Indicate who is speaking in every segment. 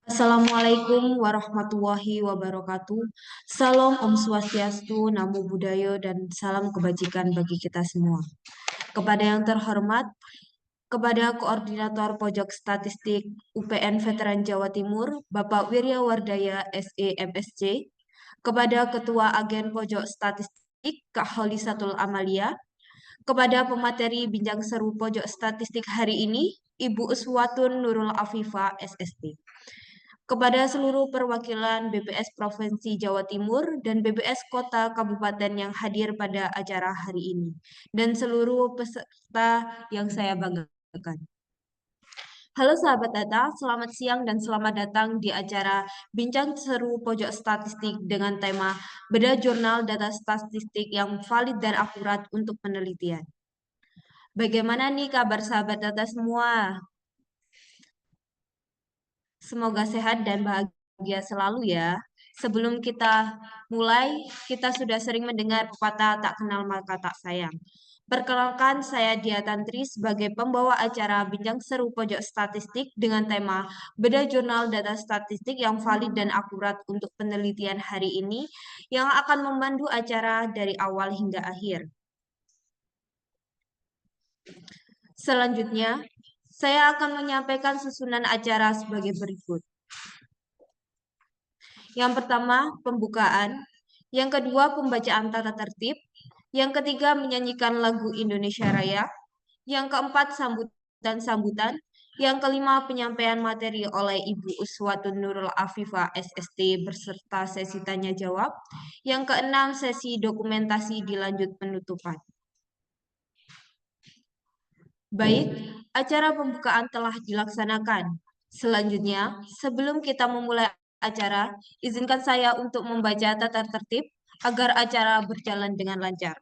Speaker 1: Assalamualaikum warahmatullahi wabarakatuh. Salam Om Swastiastu, Namo Buddhaya, dan salam kebajikan bagi kita semua. Kepada yang terhormat, kepada Koordinator Pojok Statistik UPN Veteran Jawa Timur, Bapak Wiryawardaya SE MSc, kepada Ketua Agen Pojok Statistik Kak Holisatul Amalia, kepada pemateri Bincang Seru Pojok Statistik hari ini, Ibu Uswatun Nurul Afifah SST. Kepada seluruh perwakilan BPS Provinsi Jawa Timur dan BPS Kota Kabupaten yang hadir pada acara hari ini, dan seluruh peserta yang saya banggakan. Halo sahabat data, selamat siang dan selamat datang di acara Bincang Seru Pojok Statistik dengan tema Beda Jurnal Data Statistik yang Valid dan Akurat untuk Penelitian. Bagaimana nih kabar sahabat data semua? Semoga sehat dan bahagia selalu ya. Sebelum kita mulai, kita sudah sering mendengar pepatah tak kenal maka tak sayang. Perkenalkan, saya Dia Tantri sebagai pembawa acara Bincang Seru Pojok Statistik dengan tema Beda Jurnal Data Statistik yang Valid dan Akurat untuk Penelitian hari ini yang akan memandu acara dari awal hingga akhir. Selanjutnya, saya akan menyampaikan susunan acara sebagai berikut. Yang pertama, pembukaan. Yang kedua, pembacaan tata tertib. Yang ketiga, menyanyikan lagu Indonesia Raya. Yang keempat, sambutan-sambutan. Yang kelima, penyampaian materi oleh Ibu Uswatun Nurul Afifah SST beserta sesi tanya jawab. Yang keenam, sesi dokumentasi dilanjut penutupan. Baik, acara pembukaan telah dilaksanakan. Selanjutnya, sebelum kita memulai acara, izinkan saya untuk membaca tata tertib agar acara berjalan dengan lancar.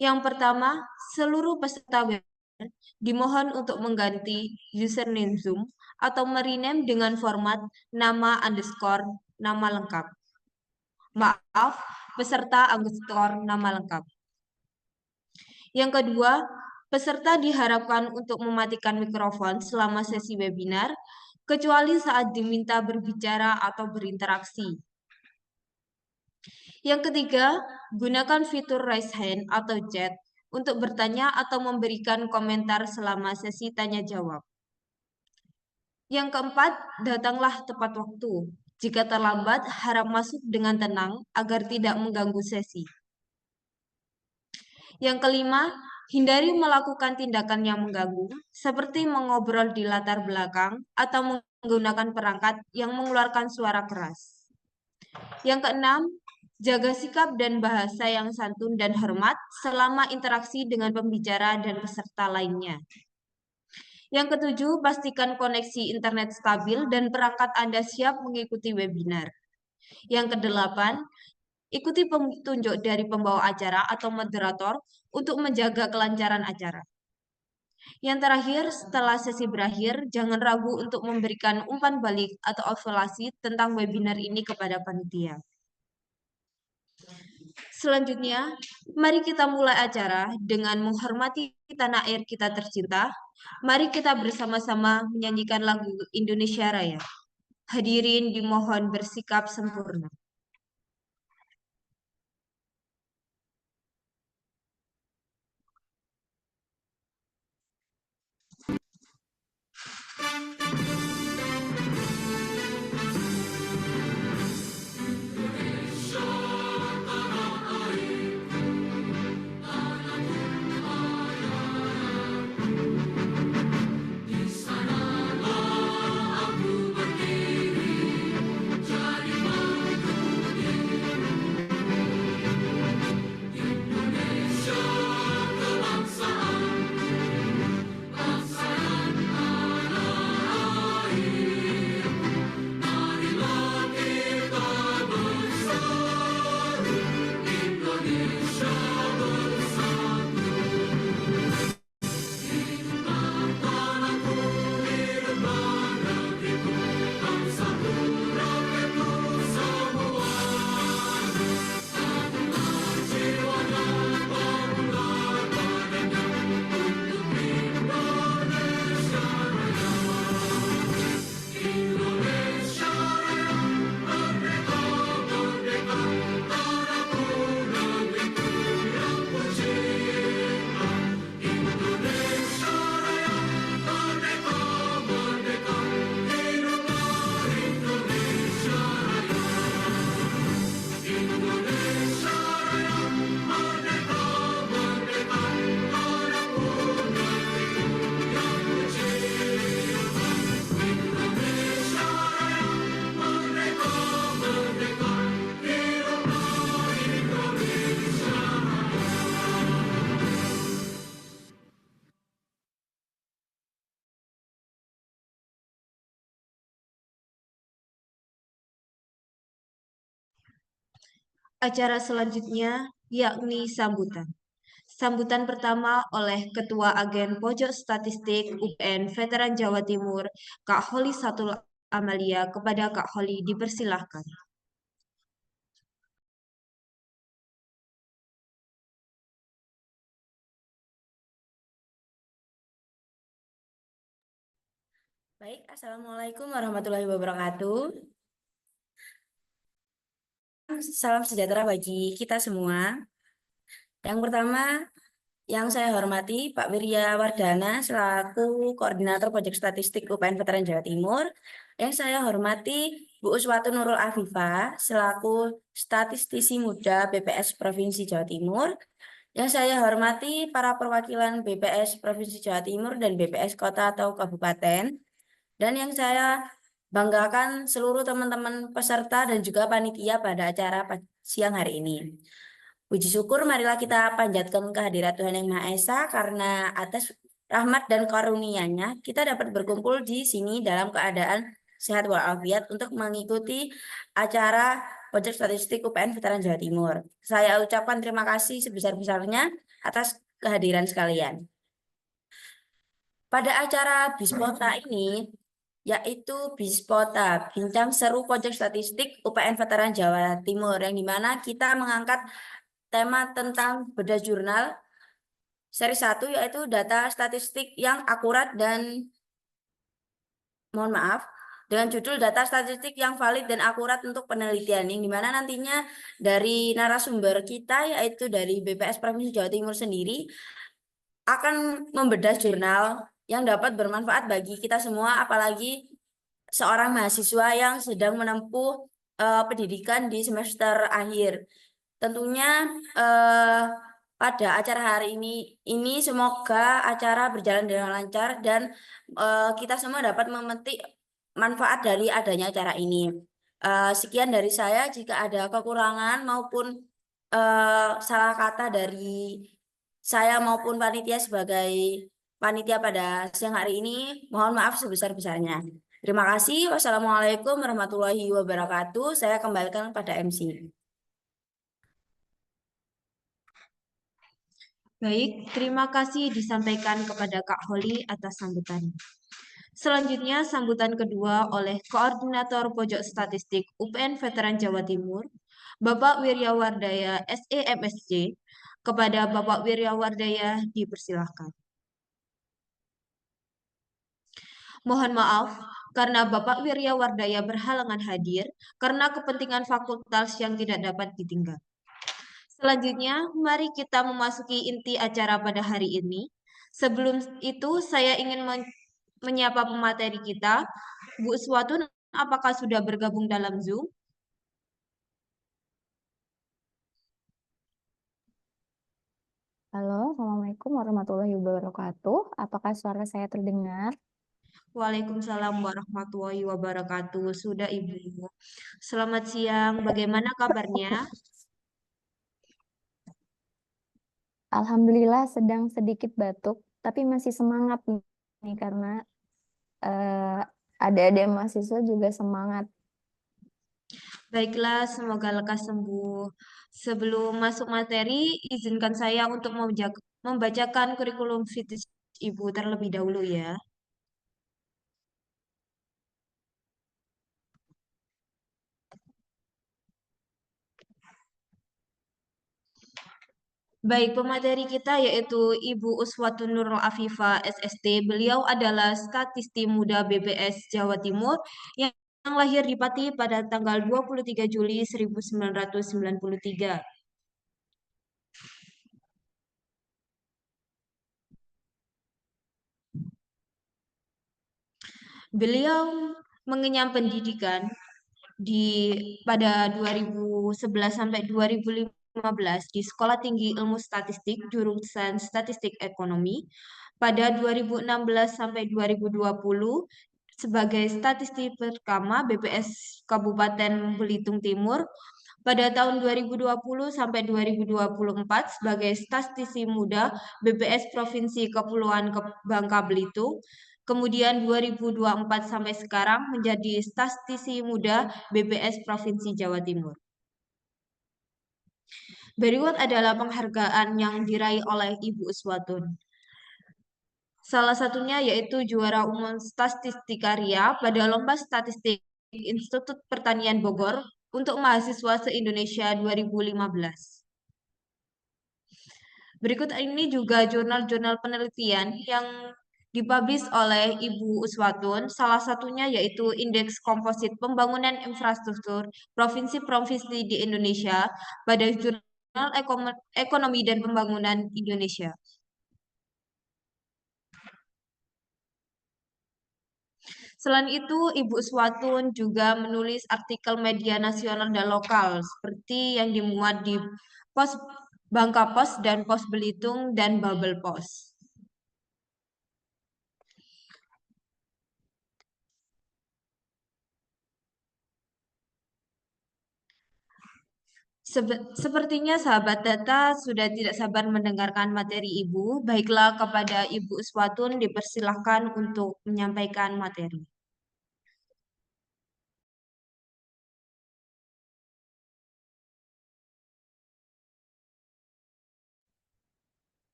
Speaker 1: Yang pertama, seluruh peserta webinar dimohon untuk mengganti username Zoom atau merename dengan format nama underscore nama lengkap. Maaf, peserta underscore nama lengkap. Yang kedua, peserta diharapkan untuk mematikan mikrofon selama sesi webinar, kecuali saat diminta berbicara atau berinteraksi. Yang ketiga, gunakan fitur raise hand atau chat untuk bertanya atau memberikan komentar selama sesi tanya jawab. Yang keempat, datanglah tepat waktu. Jika terlambat, harap masuk dengan tenang agar tidak mengganggu sesi. Yang kelima, hindari melakukan tindakan yang mengganggu, seperti mengobrol di latar belakang atau menggunakan perangkat yang mengeluarkan suara keras. Yang keenam, jaga sikap dan bahasa yang santun dan hormat selama interaksi dengan pembicara dan peserta lainnya. Yang ketujuh, pastikan koneksi internet stabil dan perangkat Anda siap mengikuti webinar. Yang kedelapan, ikuti petunjuk dari pembawa acara atau moderator untuk menjaga kelancaran acara. Yang terakhir, setelah sesi berakhir, jangan ragu untuk memberikan umpan balik atau evaluasi tentang webinar ini kepada panitia. Selanjutnya, mari kita mulai acara dengan menghormati tanah air kita tercinta. Mari kita bersama-sama menyanyikan lagu Indonesia Raya. Hadirin dimohon bersikap sempurna. Acara selanjutnya yakni sambutan. Sambutan pertama oleh Ketua Agen Pojok Statistik UPN Veteran Jawa Timur, Kak Holi Satul Amalia. Kepada Kak Holi dipersilahkan.
Speaker 2: Baik, Assalamualaikum warahmatullahi wabarakatuh. Salam sejahtera bagi kita semua. Yang pertama, yang saya hormati Pak Wirya Wardana selaku Koordinator Proyek Statistik UPN Veteran Jawa Timur. Yang saya hormati Bu Uswatu Nurul Afifah selaku Statistisi Muda BPS Provinsi Jawa Timur. Yang saya hormati para perwakilan BPS Provinsi Jawa Timur dan BPS Kota atau Kabupaten. Dan yang saya banggakan seluruh teman-teman peserta dan juga panitia pada acara siang hari ini. Puji syukur marilah kita panjatkan kehadirat Tuhan Yang Maha Esa karena atas rahmat dan karunia-Nya kita dapat berkumpul di sini dalam keadaan sehat walafiat untuk mengikuti acara Proyek Statistik UPN Veteran Jawa Timur. Saya ucapkan terima kasih sebesar-besarnya atas kehadiran sekalian. Pada acara Bispota ini, yaitu Bispota, Bincang Seru Proyek Statistik UPN Veteran Jawa Timur, yang dimana kita mengangkat tema tentang bedah jurnal seri 1, yaitu data statistik yang akurat dan, mohon maaf, dengan judul data statistik yang valid dan akurat untuk penelitian, yang dimana nantinya dari narasumber kita, yaitu dari BPS Provinsi Jawa Timur sendiri, akan membedah jurnal yang dapat bermanfaat bagi kita semua, apalagi seorang mahasiswa yang sedang menempuh pendidikan di semester akhir. Tentunya pada acara hari ini semoga acara berjalan dengan lancar dan kita semua dapat memetik manfaat dari adanya acara ini. Sekian dari saya. Jika ada kekurangan maupun salah kata dari saya maupun panitia sebagai panitia pada siang hari ini, mohon maaf sebesar-besarnya. Terima kasih. Wassalamualaikum warahmatullahi wabarakatuh. Saya kembalikan pada MC.
Speaker 1: Baik, terima kasih disampaikan kepada Kak Holi atas sambutannya. Selanjutnya, sambutan kedua oleh Koordinator Pojok Statistik UPN Veteran Jawa Timur, Bapak Wiryawardaya SEMSC. Kepada Bapak Wiryawardaya dipersilahkan. Mohon maaf, karena Bapak Wiryawardaya berhalangan hadir karena kepentingan fakultas yang tidak dapat ditinggal. Selanjutnya, mari kita memasuki inti acara pada hari ini. Sebelum itu, saya ingin menyapa pemateri kita. Bu Swatun, apakah sudah bergabung dalam Zoom?
Speaker 3: Halo, Assalamualaikum warahmatullahi wabarakatuh. Apakah suara saya terdengar?
Speaker 1: Waalaikumsalam warahmatullahi wabarakatuh. Sudah, Ibu. Selamat siang. Bagaimana kabarnya?
Speaker 3: Alhamdulillah sedang sedikit batuk, tapi masih semangat nih karena eh, adik-adik mahasiswa juga semangat.
Speaker 1: Baiklah, semoga lekas sembuh. Sebelum masuk materi, izinkan saya untuk membacakan kurikulum fitness Ibu terlebih dahulu ya. Baik, pemateri kita yaitu Ibu Uswatun Nurul Afifah SST. Beliau adalah statisti muda BPS Jawa Timur yang lahir di Pati pada tanggal 23 Juli 1993. Beliau mengenyam pendidikan pada 2011 sampai 2015 di Sekolah Tinggi Ilmu Statistik jurusan Statistik Ekonomi. Pada 2016 sampai 2020 sebagai statistik pertama BPS Kabupaten Belitung Timur. Pada tahun 2020 sampai 2024 sebagai statistisi muda BPS Provinsi Kepulauan Bangka Belitung. Kemudian 2024 sampai sekarang menjadi statistisi muda BPS Provinsi Jawa Timur. Berikut adalah penghargaan yang diraih oleh Ibu Uswatun. Salah satunya yaitu juara umum Statistikaria pada Lomba Statistik Institut Pertanian Bogor untuk mahasiswa se-Indonesia 2015. Berikut ini juga jurnal-jurnal penelitian yang dipublish oleh Ibu Uswatun, salah satunya yaitu Indeks Komposit Pembangunan Infrastruktur Provinsi-Provinsi di Indonesia pada Jurnal Ekonomi dan Pembangunan Indonesia. Selain itu, Ibu Uswatun juga menulis artikel media nasional dan lokal seperti yang dimuat di Pos Bangka Pos dan Pos Belitung dan Babel Pos. Sepertinya sahabat data sudah tidak sabar mendengarkan materi Ibu. Baiklah, kepada Ibu Uswatun dipersilahkan untuk menyampaikan materi.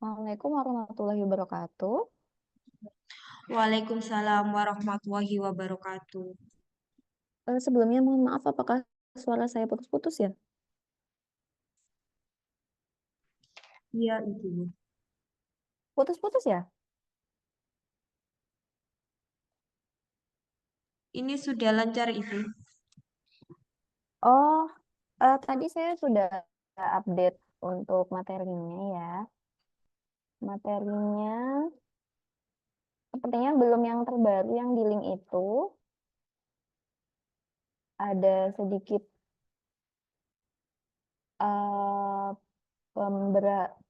Speaker 3: Assalamualaikum warahmatullahi wabarakatuh.
Speaker 1: Waalaikumsalam warahmatullahi wabarakatuh.
Speaker 3: Sebelumnya mohon maaf, apakah suara saya putus-putus ya?
Speaker 1: Iya, Ibu.
Speaker 3: Putus-putus ya?
Speaker 1: Ini sudah lancar, Ibu.
Speaker 3: Oh, tadi saya sudah update untuk materinya ya. Materinya sepertinya belum yang terbaru yang di link itu. Ada sedikit eh,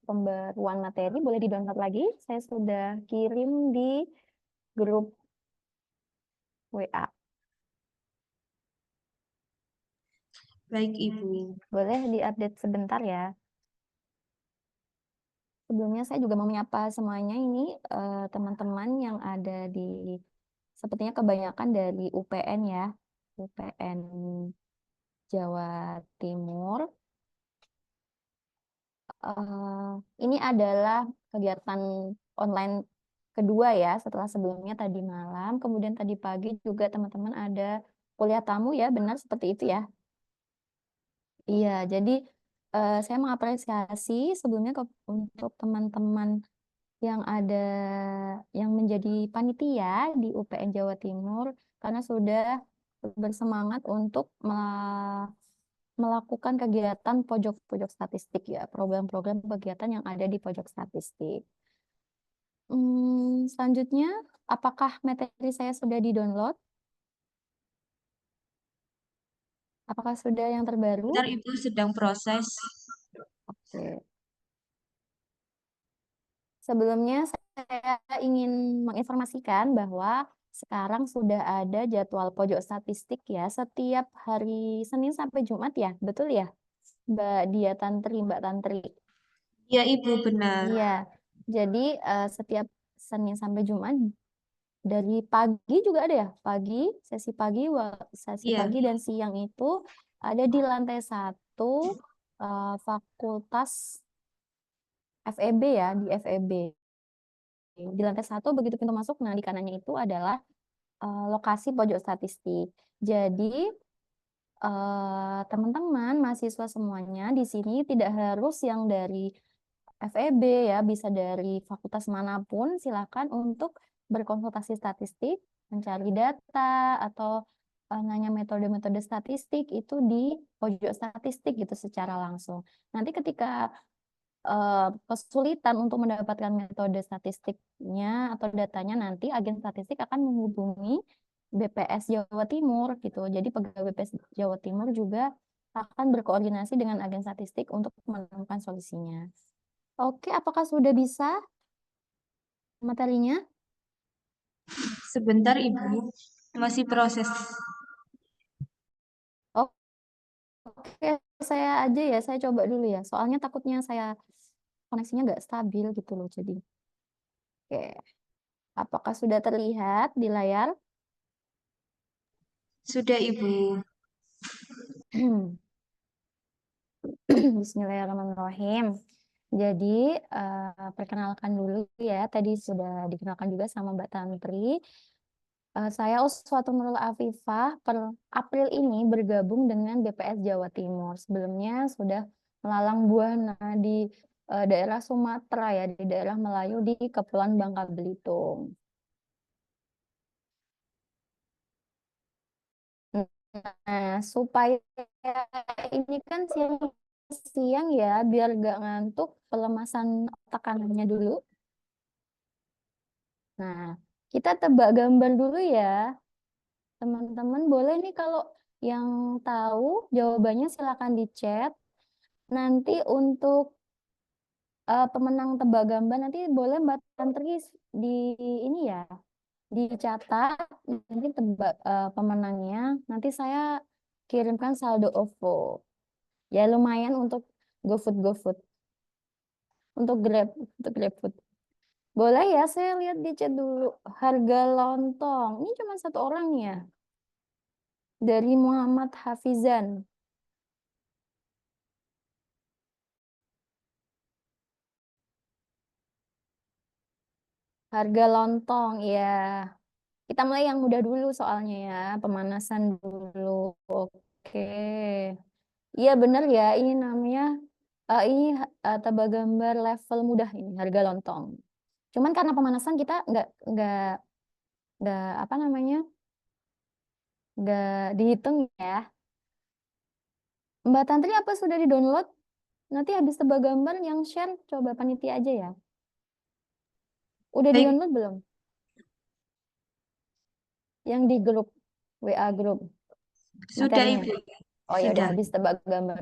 Speaker 3: pembaruan materi, boleh di-download lagi. Saya sudah kirim di grup WA.
Speaker 1: Baik, Ibu.
Speaker 3: Boleh diupdate sebentar ya. Sebelumnya saya juga mau menyapa semuanya ini teman-teman yang ada di, sepertinya kebanyakan dari UPN ya, UPN Jawa Timur. Ini adalah kegiatan online kedua ya, setelah sebelumnya tadi malam, kemudian tadi pagi juga teman-teman ada kuliah tamu ya, benar seperti itu ya? Iya, jadi saya mengapresiasi sebelumnya untuk teman-teman yang ada yang menjadi panitia di UPN Jawa Timur karena sudah bersemangat untuk melakukan kegiatan pojok-pojok statistik ya, program-program kegiatan yang ada di pojok statistik. Selanjutnya, apakah materi saya sudah di-download? Apakah sudah yang terbaru?
Speaker 1: Bentar, Ibu sedang proses.
Speaker 3: Oke. Sebelumnya saya ingin menginformasikan bahwa sekarang sudah ada jadwal pojok statistik ya, setiap hari Senin sampai Jumat ya, betul ya? Mbak Dia Tantri, Mbak Tantri.
Speaker 1: Ya, Ibu, benar.
Speaker 3: Iya, jadi setiap Senin sampai Jumat dari pagi juga ada ya, sesi pagi, sesi
Speaker 1: Iya.
Speaker 3: pagi dan siang itu ada di lantai 1 Fakultas FEB ya, di FEB. Di lantai 1 begitu pintu masuk, nah di kanannya itu adalah lokasi pojok statistik. Jadi teman-teman mahasiswa semuanya di sini tidak harus yang dari FEB ya, bisa dari fakultas manapun, silakan untuk berkonsultasi statistik, mencari data atau nanya metode-metode statistik itu di pojok statistik gitu secara langsung. Nanti ketika kesulitan untuk mendapatkan metode statistiknya atau datanya, nanti agen statistik akan menghubungi BPS Jawa Timur gitu. Jadi pegawai BPS Jawa Timur juga akan berkoordinasi dengan agen statistik untuk menemukan solusinya. Oke, apakah sudah bisa materinya?
Speaker 1: Sebentar, Ibu. Masih proses.
Speaker 3: Oh, oke, saya aja ya, saya coba dulu ya. Soalnya takutnya saya koneksinya nggak stabil gitu loh. Jadi, oke. Apakah sudah terlihat di layar?
Speaker 1: Sudah, Ibu.
Speaker 3: Bismillahirrahmanirrahim. Jadi, perkenalkan dulu ya. Tadi sudah dikenalkan juga sama Mbak Tantri. Saya Uswatun Nurul Afifah per April ini bergabung dengan BPS Jawa Timur. Sebelumnya sudah melalang buana di daerah Sumatera ya, di daerah Melayu di Kepulauan Bangka Belitung. Nah, supaya ini kan siang ya, biar gak ngantuk, pelemasan otak kanannya dulu. Nah, kita tebak gambar dulu ya. Teman-teman boleh nih kalau yang tahu jawabannya silakan di chat. Nanti untuk pemenang tebak gambar nanti boleh Mbak Tantri di ini ya, dicatat nanti tebak pemenangnya. Nanti saya kirimkan saldo OVO. Ya lumayan untuk GoFood untuk GrabFood. Boleh ya, saya lihat di chat dulu. Harga lontong. Ini cuma satu orang ya. Dari Muhammad Hafizan. Harga lontong, ya. Kita mulai yang mudah dulu soalnya ya. Pemanasan dulu. Oke. Iya benar ya, ini namanya ini tebak gambar level mudah ini, harga lontong. Cuman karena pemanasan kita nggak apa namanya, nggak dihitung ya. Mbak Tantri apa sudah di-download? Nanti habis tebak gambar yang share coba panitia aja ya. Udah
Speaker 1: Baik,
Speaker 3: di-download belum? Yang di grup WA grup
Speaker 1: sudah,
Speaker 3: materinya.
Speaker 1: Ibu.
Speaker 3: Oh ya udah
Speaker 1: Sudah.
Speaker 3: habis tebak gambar.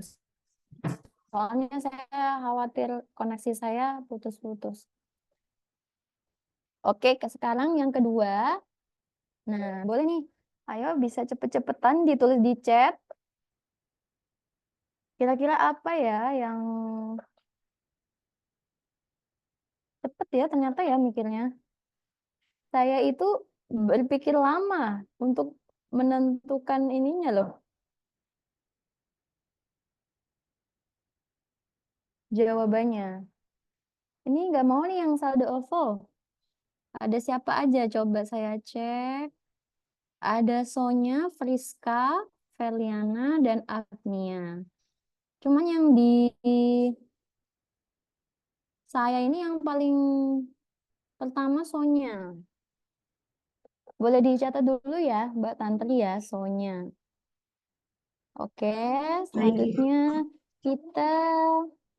Speaker 3: Soalnya saya khawatir koneksi saya putus-putus. Oke, sekarang yang kedua. Nah, boleh nih. Ayo bisa cepet-cepetan ditulis di chat. Kira-kira apa ya yang cepet ya ternyata ya mikirnya. Saya itu berpikir lama untuk menentukan ininya loh, jawabannya. Ini nggak mau nih yang saldo OVO. Ada siapa aja? Coba saya cek. Ada Sonya, Friska, Feliana, dan Agnia. Cuman yang di saya ini yang paling pertama Sonya. Boleh dicatat dulu ya, Mbak Tantri ya, Sonya. Oke,
Speaker 1: Baik, Ibu.
Speaker 3: selanjutnya kita,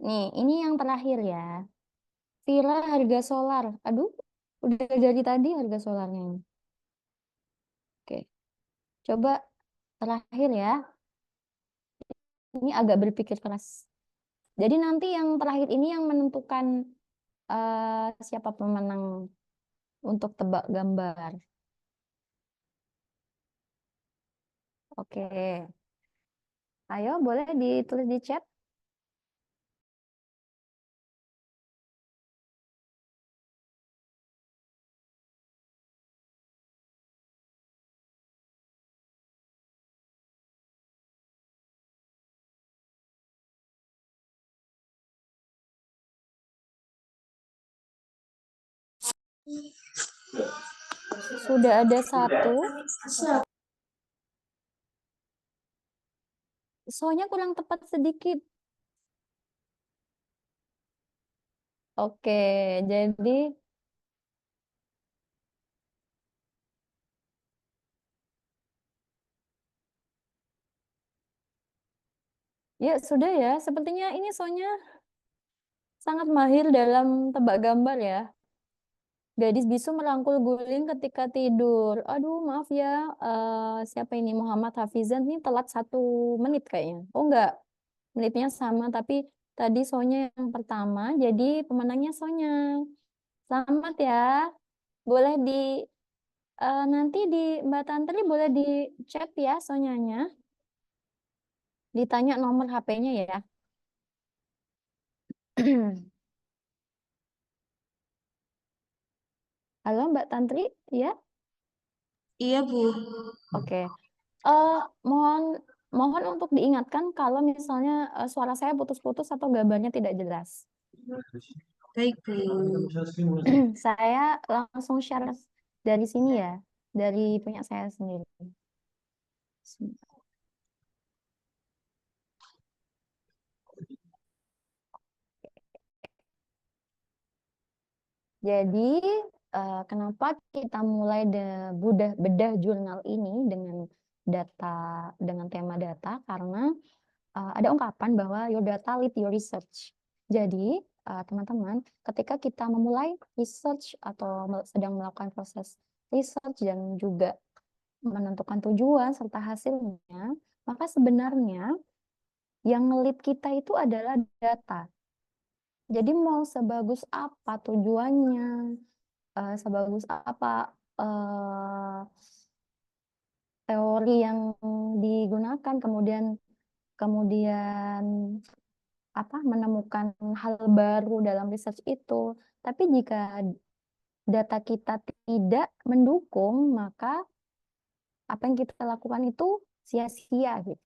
Speaker 3: nih ini yang terakhir ya. Vira harga solar. Aduh, udah dari tadi harga solarnya. Oke, coba terakhir ya. Ini agak berpikir keras. Jadi nanti yang terakhir ini yang menentukan siapa pemenang untuk tebak gambar. Oke, ayo boleh ditulis di chat. Sudah ada satu. Soalnya kurang tepat sedikit. Oke, jadi ya sudah ya. Sepertinya ini Sonya sangat mahir dalam tebak gambar ya. Gadis bisu merangkul guling ketika tidur. Aduh, maaf ya. Siapa ini? Muhammad Hafizan ini telat 1 menit kayaknya. Oh enggak, menitnya sama. Tapi tadi Sonya yang pertama. Jadi pemenangnya Sonya. Selamat ya. Boleh nanti di Mbak Tantri boleh di chat ya Sonyanya. Ditanya nomor HP-nya ya. Halo Mbak Tantri, ya?
Speaker 1: Iya, Bu.
Speaker 3: Oke. Mohon untuk diingatkan kalau misalnya suara saya putus-putus atau gambarnya tidak jelas.
Speaker 1: Baik, Bu.
Speaker 3: Saya langsung share dari sini ya, dari punya saya sendiri. Jadi kenapa kita mulai bedah jurnal ini dengan tema data? Karena ada ungkapan bahwa your data lead your research. Jadi teman-teman, ketika kita memulai research atau sedang melakukan proses research dan juga menentukan tujuan serta hasilnya, maka sebenarnya yang ngelit kita itu adalah data. Jadi mau sebagus apa tujuannya, sebagus apa teori yang digunakan, kemudian menemukan hal baru dalam research itu. Tapi jika data kita tidak mendukung, maka apa yang kita lakukan itu sia-sia gitu.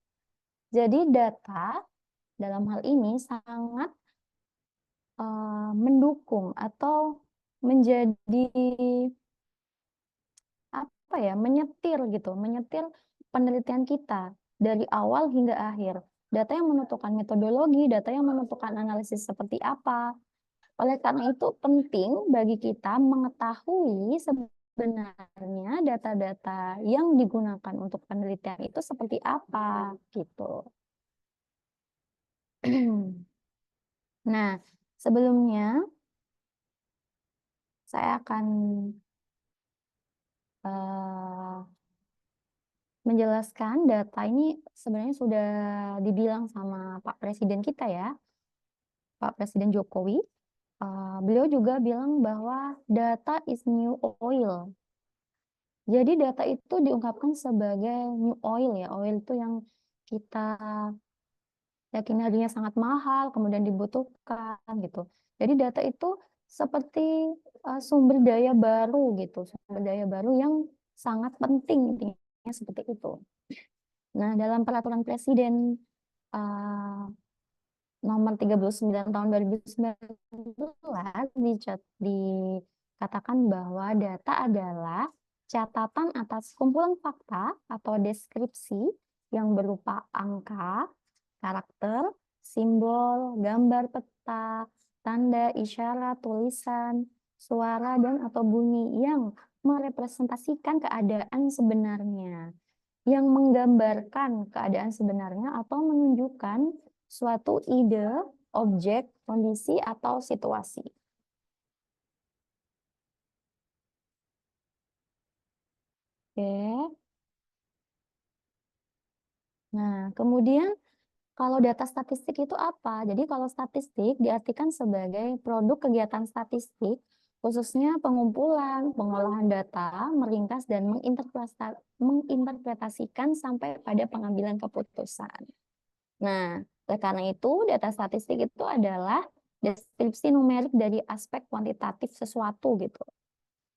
Speaker 3: Jadi data dalam hal ini sangat mendukung atau menjadi menyetir penelitian kita dari awal hingga akhir. Data yang menentukan metodologi, data yang menentukan analisis seperti apa. Oleh karena itu penting bagi kita mengetahui sebenarnya data-data yang digunakan untuk penelitian itu seperti apa gitu. Nah, sebelumnya saya akan menjelaskan data ini sebenarnya sudah dibilang sama Pak Presiden kita ya, Pak Presiden Jokowi. Beliau juga bilang bahwa data is new oil. Jadi data itu diungkapkan sebagai new oil ya. Oil itu yang kita yakin harganya sangat mahal, kemudian dibutuhkan gitu. Jadi data itu seperti sumber daya baru gitu, sumber daya baru yang sangat penting intinya seperti itu. Nah, dalam peraturan Presiden nomor 39 tahun 2019 dikatakan bahwa data adalah catatan atas kumpulan fakta atau deskripsi yang berupa angka, karakter, simbol, gambar peta, tanda, isyarat, tulisan, suara, dan atau bunyi yang merepresentasikan keadaan sebenarnya, yang menggambarkan keadaan sebenarnya atau menunjukkan suatu ide, objek, kondisi, atau situasi. Oke. Nah, kemudian kalau data statistik itu apa? Jadi kalau statistik diartikan sebagai produk kegiatan statistik, khususnya pengumpulan, pengolahan data, meringkas, dan menginterpretasikan sampai pada pengambilan keputusan. Nah, oleh karena itu, data statistik itu adalah deskripsi numerik dari aspek kuantitatif sesuatu gitu.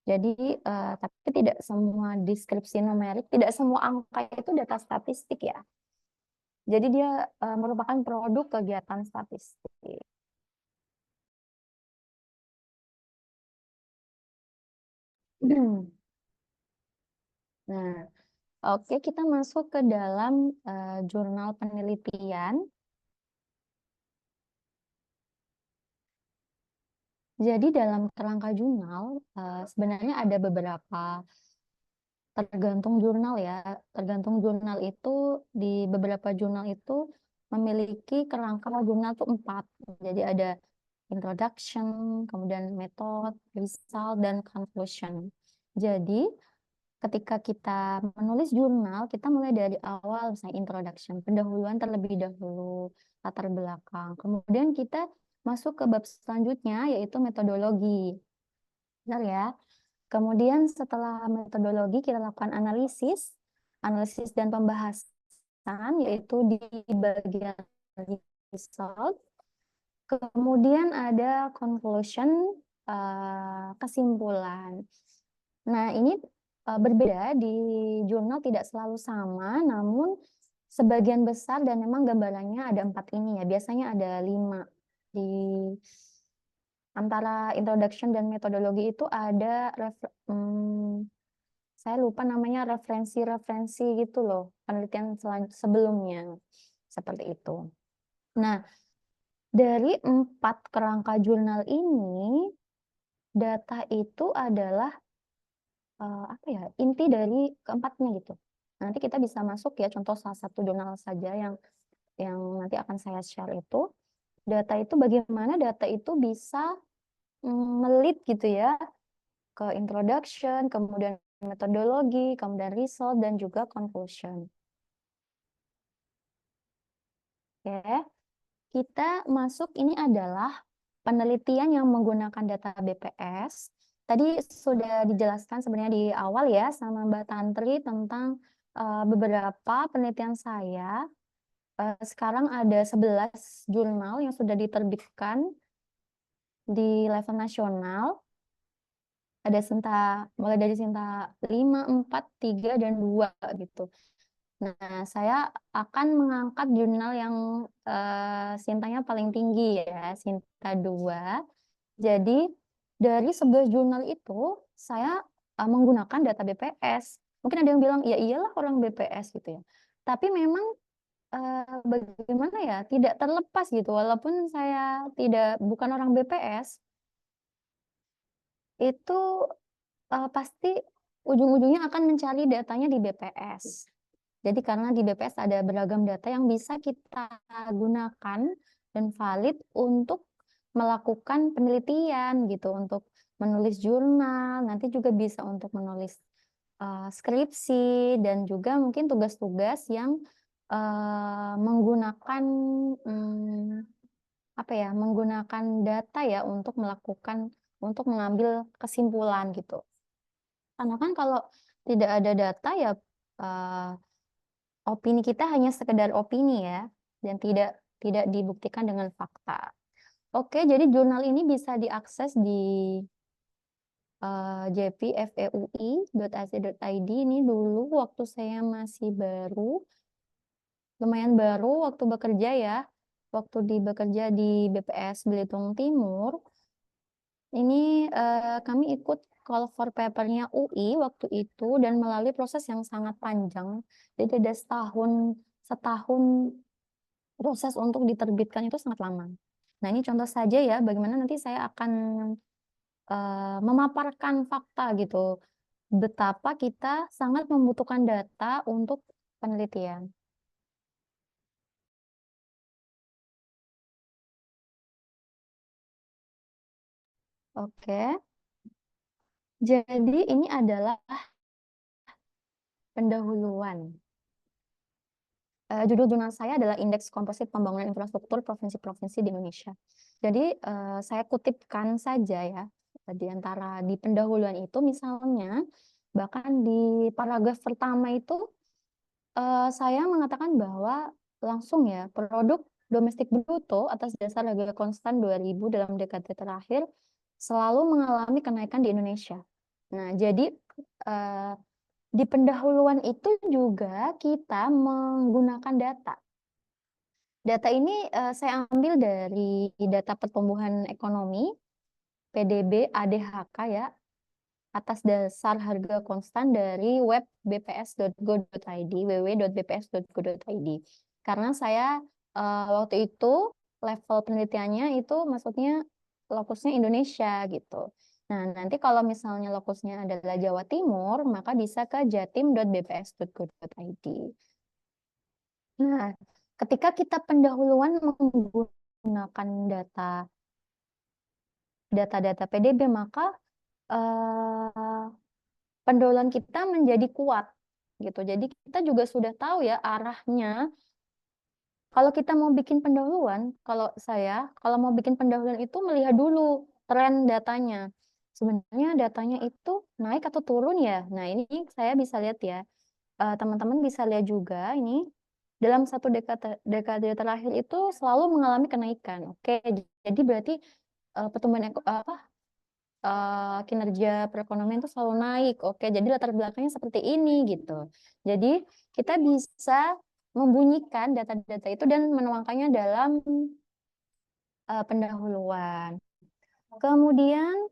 Speaker 3: Jadi, tapi tidak semua deskripsi numerik, tidak semua angka itu data statistik ya. Jadi dia merupakan produk kegiatan statistik. Nah, oke, kita masuk ke dalam jurnal penelitian. Jadi dalam kerangka jurnal sebenarnya ada beberapa, tergantung jurnal ya. Tergantung jurnal itu, di beberapa jurnal itu memiliki kerangka jurnal itu 4. Jadi ada introduction, kemudian method, result, dan conclusion. Jadi ketika kita menulis jurnal, kita mulai dari awal, misalnya introduction, pendahuluan terlebih dahulu, latar belakang. Kemudian kita masuk ke bab selanjutnya, yaitu metodologi. Benar ya? Kemudian setelah metodologi, kita lakukan analisis dan pembahasan, yaitu di bagian result. Kemudian ada conclusion, kesimpulan. Nah, ini berbeda di jurnal tidak selalu sama, namun sebagian besar dan memang gambarannya ada 4 ini ya. Biasanya ada 5 di antara introduction dan metodologi itu ada saya lupa namanya referensi-referensi gitu loh, penelitian sebelumnya seperti itu. Nah, dari 4 kerangka jurnal ini, data itu adalah apa ya, inti dari keempatnya gitu. Nanti kita bisa masuk ya, contoh salah satu jurnal saja yang nanti akan saya share itu. Data itu bagaimana data itu bisa melit gitu ya ke introduction, kemudian metodologi, kemudian result, dan juga conclusion. Oke, kita masuk, ini adalah penelitian yang menggunakan data BPS. Tadi sudah dijelaskan sebenarnya di awal ya sama Mbak Tantri tentang beberapa penelitian saya. Sekarang ada 11 jurnal yang sudah diterbitkan di level nasional. Ada mulai dari Sinta 5, 4, 3, dan 2 gitu. Nah, saya akan mengangkat jurnal yang Sintanya paling tinggi ya, Sinta 2. Jadi dari 11 jurnal itu saya menggunakan data BPS. Mungkin ada yang bilang, ya iyalah orang BPS gitu ya. Tapi memang bagaimana ya, tidak terlepas gitu. Walaupun saya bukan orang BPS, itu pasti ujung-ujungnya akan mencari datanya di BPS. Jadi karena di BPS ada beragam data yang bisa kita gunakan dan valid untuk melakukan penelitian gitu, untuk menulis jurnal, nanti juga bisa untuk menulis skripsi, dan juga mungkin tugas-tugas yang menggunakan menggunakan data ya untuk mengambil kesimpulan gitu. Karena kan kalau tidak ada data ya opini kita hanya sekedar opini ya, dan tidak dibuktikan dengan fakta. Oke, jadi jurnal ini bisa diakses di jpfeui.ac.id. Ini dulu waktu saya masih lumayan baru waktu bekerja ya, waktu bekerja di BPS Belitung Timur. Ini kami ikut call for paper-nya UI waktu itu dan melalui proses yang sangat panjang. Jadi ada setahun proses untuk diterbitkan itu sangat lama. Nah, ini contoh saja ya bagaimana nanti saya akan memaparkan fakta gitu, betapa kita sangat membutuhkan data untuk penelitian. Oke, jadi ini adalah pendahuluan. Judul jurnal saya adalah Indeks Komposit Pembangunan Infrastruktur Provinsi-Provinsi di Indonesia. Jadi saya kutipkan saja ya, di pendahuluan itu misalnya, bahkan di paragraf pertama itu saya mengatakan bahwa langsung ya, produk domestik bruto atas dasar harga konstan 2000 dalam dekade terakhir selalu mengalami kenaikan di Indonesia. Nah, jadi di pendahuluan itu juga kita menggunakan data. Data ini saya ambil dari data pertumbuhan ekonomi, PDB ADHK ya, atas dasar harga konstan dari web bps.go.id, www.bps.go.id. Karena saya waktu itu level penelitiannya itu maksudnya lokusnya Indonesia gitu. Nah, nanti kalau misalnya lokusnya adalah Jawa Timur, maka bisa ke jatim.bps.go.id. Nah, ketika kita pendahuluan menggunakan data-data PDB, maka pendahuluan kita menjadi kuat gitu. Jadi kita juga sudah tahu ya arahnya. Kalau kita mau bikin pendahuluan, kalau mau bikin pendahuluan itu melihat dulu tren datanya. Sebenarnya datanya itu naik atau turun ya. Nah, ini saya bisa lihat ya. Teman-teman bisa lihat juga ini dalam satu dekade terakhir itu selalu mengalami kenaikan. Oke, jadi berarti pertumbuhan kinerja perekonomian itu selalu naik. Oke, jadi latar belakangnya seperti ini gitu. Jadi kita bisa membunyikan data-data itu dan menuangkannya dalam pendahuluan. Kemudian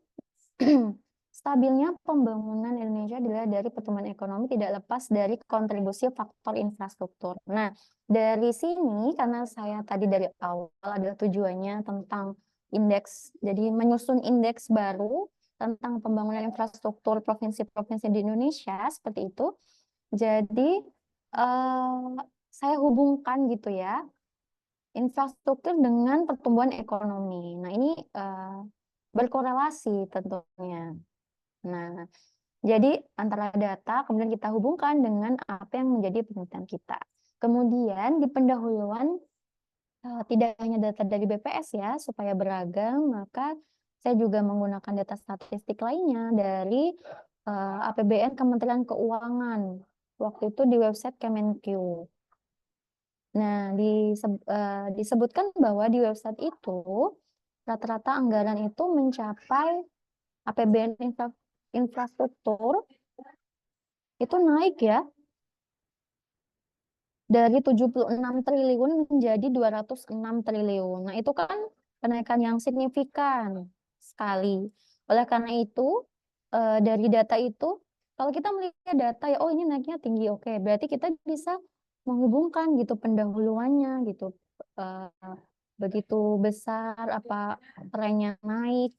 Speaker 3: stabilnya pembangunan Indonesia dilihat dari pertumbuhan ekonomi tidak lepas dari kontribusi faktor infrastruktur. Nah, dari sini karena saya tadi dari awal adalah tujuannya tentang indeks, jadi menyusun indeks baru tentang pembangunan infrastruktur provinsi-provinsi di Indonesia seperti itu. Jadi saya hubungkan gitu ya infrastruktur dengan pertumbuhan ekonomi. Nah, ini berkorelasi tentunya. Nah, jadi antara data kemudian kita hubungkan dengan apa yang menjadi penelitian kita. Kemudian di pendahuluan tidak hanya data dari BPS ya, supaya beragam, maka saya juga menggunakan data statistik lainnya dari APBN Kementerian Keuangan. Waktu itu di website Kemenq. Nah, disebutkan bahwa di website itu rata-rata anggaran itu mencapai APBN infrastruktur itu naik ya dari 76 triliun menjadi 206 triliun. Nah, itu kan kenaikan yang signifikan sekali. Oleh karena itu, dari data itu, kalau kita melihat data ya, oh ini naiknya tinggi, oke. Berarti kita bisa menghubungkan gitu pendahuluannya gitu. Begitu besar apa trennya naik.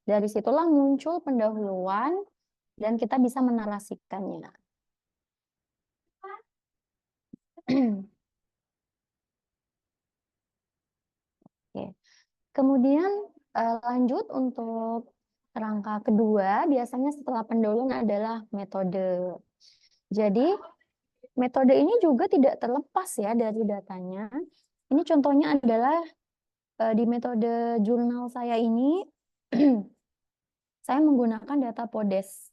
Speaker 3: Dari situlah muncul pendahuluan dan kita bisa menarasikannya. Oke. Kemudian lanjut untuk rangka kedua, biasanya setelah pendahuluan adalah metode. Jadi metode ini juga tidak terlepas ya dari datanya. Ini contohnya adalah di metode jurnal saya ini, saya menggunakan data PODES.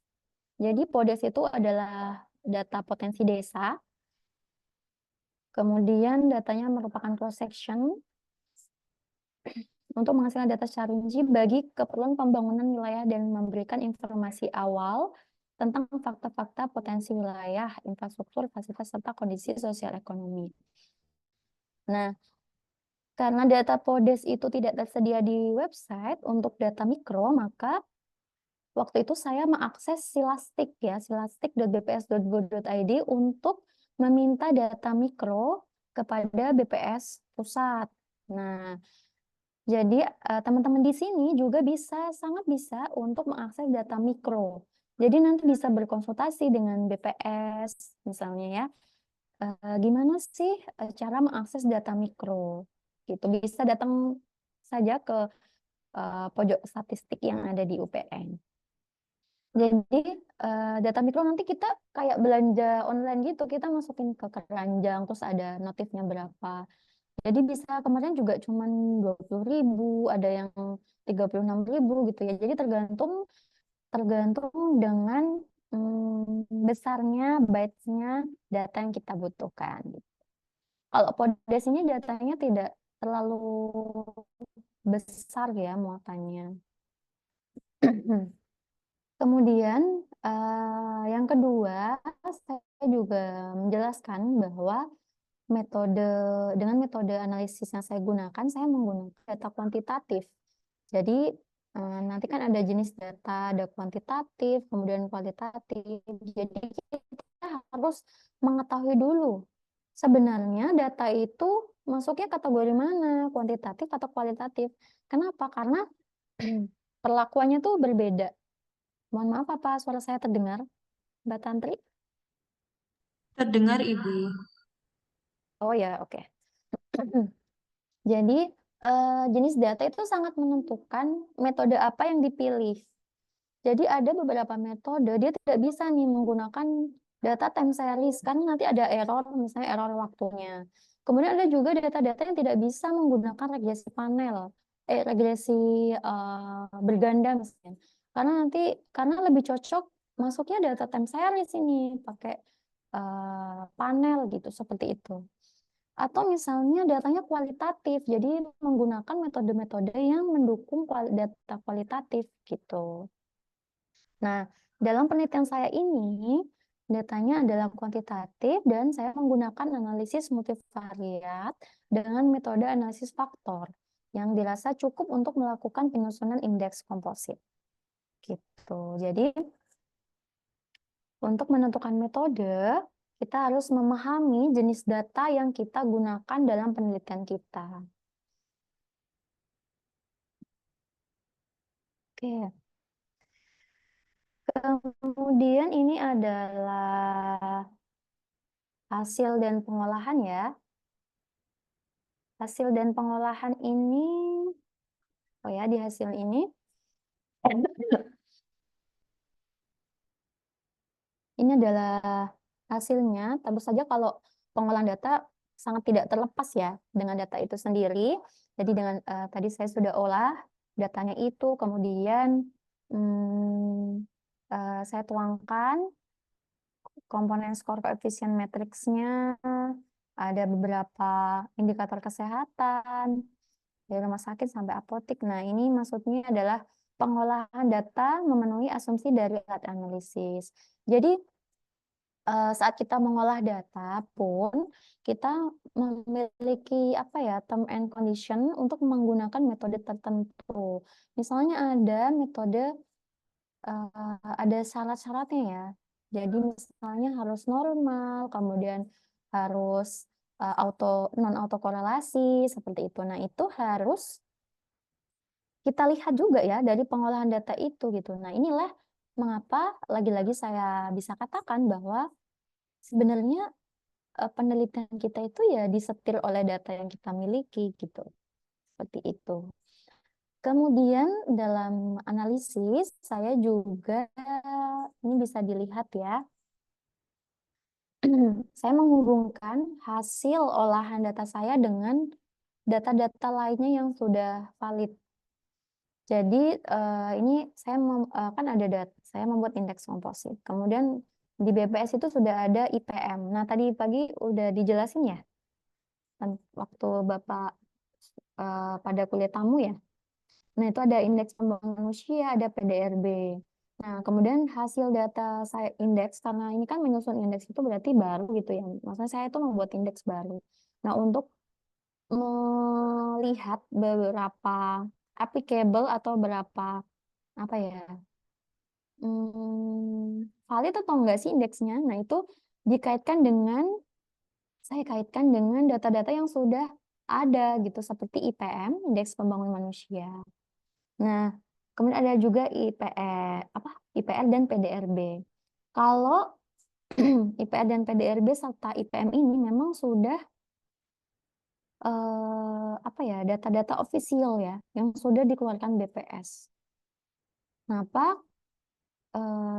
Speaker 3: Jadi PODES itu adalah data potensi desa. Kemudian datanya merupakan cross-section untuk menghasilkan data secara rinci bagi keperluan pembangunan wilayah dan memberikan informasi awal tentang fakta-fakta potensi wilayah, infrastruktur, fasilitas, serta kondisi sosial ekonomi. Nah, karena data PODES itu tidak tersedia di website untuk data mikro, maka waktu itu saya mengakses Silastik ya, silastik.bps.go.id untuk meminta data mikro kepada BPS pusat. Nah, jadi teman-teman di sini juga sangat bisa untuk mengakses data mikro. Jadi nanti bisa berkonsultasi dengan BPS misalnya ya. Gimana sih cara mengakses data mikro? Gitu bisa datang saja ke pojok statistik yang ada di UPN. Jadi data mikro nanti kita kayak belanja online gitu, kita masukin ke keranjang terus ada notifnya berapa. Jadi bisa kemarin juga cuman 20.000, ada yang 36.000 gitu ya. Jadi tergantung dengan besarnya bytes-nya data yang kita butuhkan. Kalau PODES ini datanya tidak terlalu besar ya muatannya. Kemudian yang kedua, saya juga menjelaskan bahwa dengan metode analisis yang saya gunakan, saya menggunakan data kuantitatif. Jadi nanti kan ada jenis data, ada kuantitatif, kemudian kualitatif. Jadi kita harus mengetahui dulu sebenarnya data itu masuknya kategori mana, kuantitatif atau kualitatif. Kenapa? Karena perlakuannya tuh berbeda. Mohon maaf, apa suara saya terdengar, Mbak Tantri?
Speaker 1: Terdengar, Ibu.
Speaker 3: Oh ya, oke. Jadi jenis data itu sangat menentukan metode apa yang dipilih. Jadi ada beberapa metode dia tidak bisa nih menggunakan data time series karena nanti ada error, misalnya error waktunya. Kemudian ada juga data-data yang tidak bisa menggunakan regresi panel, regresi berganda misalnya. Karena lebih cocok masuknya data time series ini pakai panel gitu seperti itu. Atau misalnya datanya kualitatif, jadi menggunakan metode-metode yang mendukung data kualitatif gitu. Nah, dalam penelitian saya ini, datanya adalah kuantitatif dan saya menggunakan analisis multivariat dengan metode analisis faktor yang dirasa cukup untuk melakukan penyusunan indeks komposit. Gitu. Jadi, untuk menentukan metode, kita harus memahami jenis data yang kita gunakan dalam penelitian kita. Oke. Kemudian ini adalah hasil dan pengolahan ya. Hasil dan pengolahan ini, oh ya, di hasil ini, ini adalah hasilnya. Tentu saja kalau pengolahan data sangat tidak terlepas ya dengan data itu sendiri. Jadi dengan tadi saya sudah olah datanya itu, kemudian saya tuangkan komponen skor koefisien matriksnya, ada beberapa indikator kesehatan dari rumah sakit sampai apotik. Nah, ini maksudnya adalah pengolahan data memenuhi asumsi dari alat analisis. Jadi saat kita mengolah data pun kita memiliki apa ya, term and condition untuk menggunakan metode tertentu. Misalnya ada metode ada syarat-syaratnya ya. Jadi misalnya harus normal, kemudian harus non autokorelasi seperti itu. Nah, itu harus kita lihat juga ya dari pengolahan data itu gitu. Nah, inilah mengapa lagi-lagi saya bisa katakan bahwa sebenarnya penelitian kita itu ya disetir oleh data yang kita miliki gitu. Seperti itu. Kemudian dalam analisis saya juga ini bisa dilihat ya. Saya menghubungkan hasil olahan data saya dengan data-data lainnya yang sudah valid. Jadi ini saya kan ada data, saya membuat indeks komposit. Kemudian di BPS itu sudah ada IPM. Nah, tadi pagi udah dijelasin ya waktu Bapak pada kuliah tamu ya. Nah, itu ada indeks pembangunan manusia, ada PDRB. Nah, kemudian hasil data saya indeks, karena ini kan menyusun indeks itu berarti baru gitu ya. Maksudnya saya itu membuat indeks baru. Nah, untuk melihat beberapa applicable atau berapa apa ya, valid atau enggak sih indeksnya. Nah, itu dikaitkan dengan, saya kaitkan dengan data-data yang sudah ada gitu, seperti IPM, Indeks Pembangunan Manusia. Nah, kemudian ada juga IPR dan PDRB. Kalau IPR dan PDRB serta IPM ini memang sudah apa ya, data-data ofisial ya yang sudah dikeluarkan BPS. Kenapa?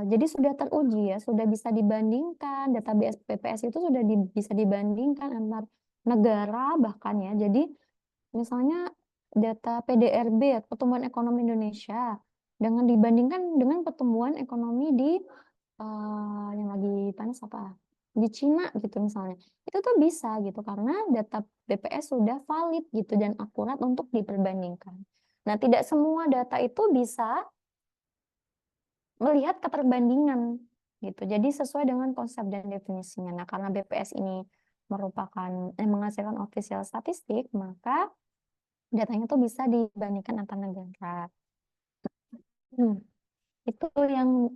Speaker 3: Jadi sudah teruji ya, sudah bisa dibandingkan, data BPS itu sudah bisa dibandingkan antar negara bahkan ya. Jadi misalnya data PDRB, pertumbuhan ekonomi Indonesia, dengan dibandingkan dengan pertumbuhan ekonomi di yang lagi panas apa? Di Cina gitu misalnya. Itu tuh bisa gitu karena data BPS sudah valid gitu dan akurat untuk diperbandingkan. Nah, tidak semua data itu bisa melihat keterbandingan gitu. Jadi sesuai dengan konsep dan definisinya. Nah, karena BPS ini merupakan menghasilkan official statistik, maka datanya tuh bisa dibandingkan antar negara. Itu yang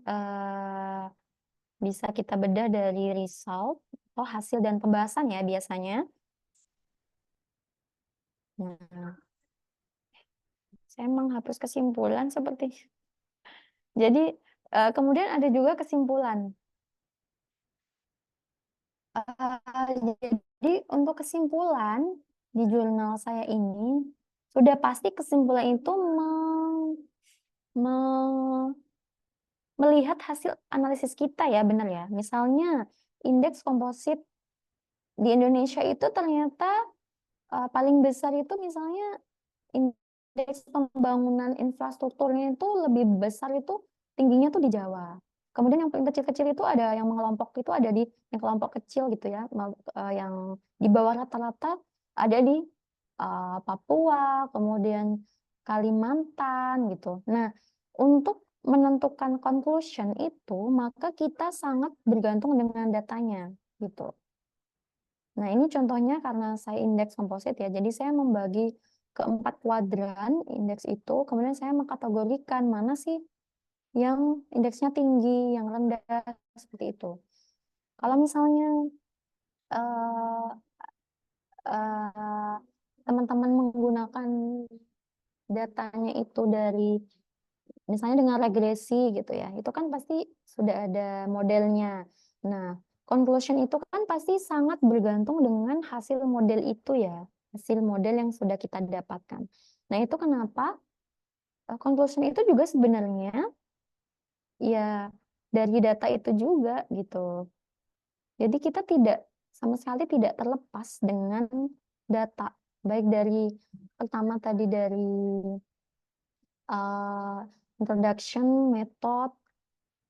Speaker 3: bisa kita bedah dari result atau hasil dan pembahasan ya biasanya. Nah, saya menghapus kesimpulan seperti. Jadi kemudian ada juga kesimpulan. Jadi untuk kesimpulan di jurnal saya ini sudah pasti kesimpulan itu melihat hasil analisis kita ya, benar ya. Misalnya indeks komposit di Indonesia itu ternyata paling besar itu misalnya indeks pembangunan infrastrukturnya itu lebih besar itu tingginya tuh di Jawa. Kemudian yang paling kecil-kecil itu ada yang mengelompok itu ada di yang kelompok kecil gitu ya, yang di bawah rata-rata ada di Papua, kemudian Kalimantan gitu. Nah, untuk menentukan conclusion itu maka kita sangat bergantung dengan datanya gitu. Nah, ini contohnya karena saya indeks komposit ya. Jadi saya membagi ke 4 kuadran indeks itu, kemudian saya mengkategorikan mana sih yang indeksnya tinggi, yang rendah, seperti itu. Kalau misalnya eh, eh, teman-teman menggunakan datanya itu dari misalnya dengan regresi gitu ya, itu kan pasti sudah ada modelnya. Nah, conclusion itu kan pasti sangat bergantung dengan hasil model itu ya, hasil model yang sudah kita dapatkan. Nah, itu kenapa conclusion itu juga sebenarnya ya dari data itu juga gitu. Jadi kita sama sekali tidak terlepas dengan data, baik dari pertama tadi dari introduction, method,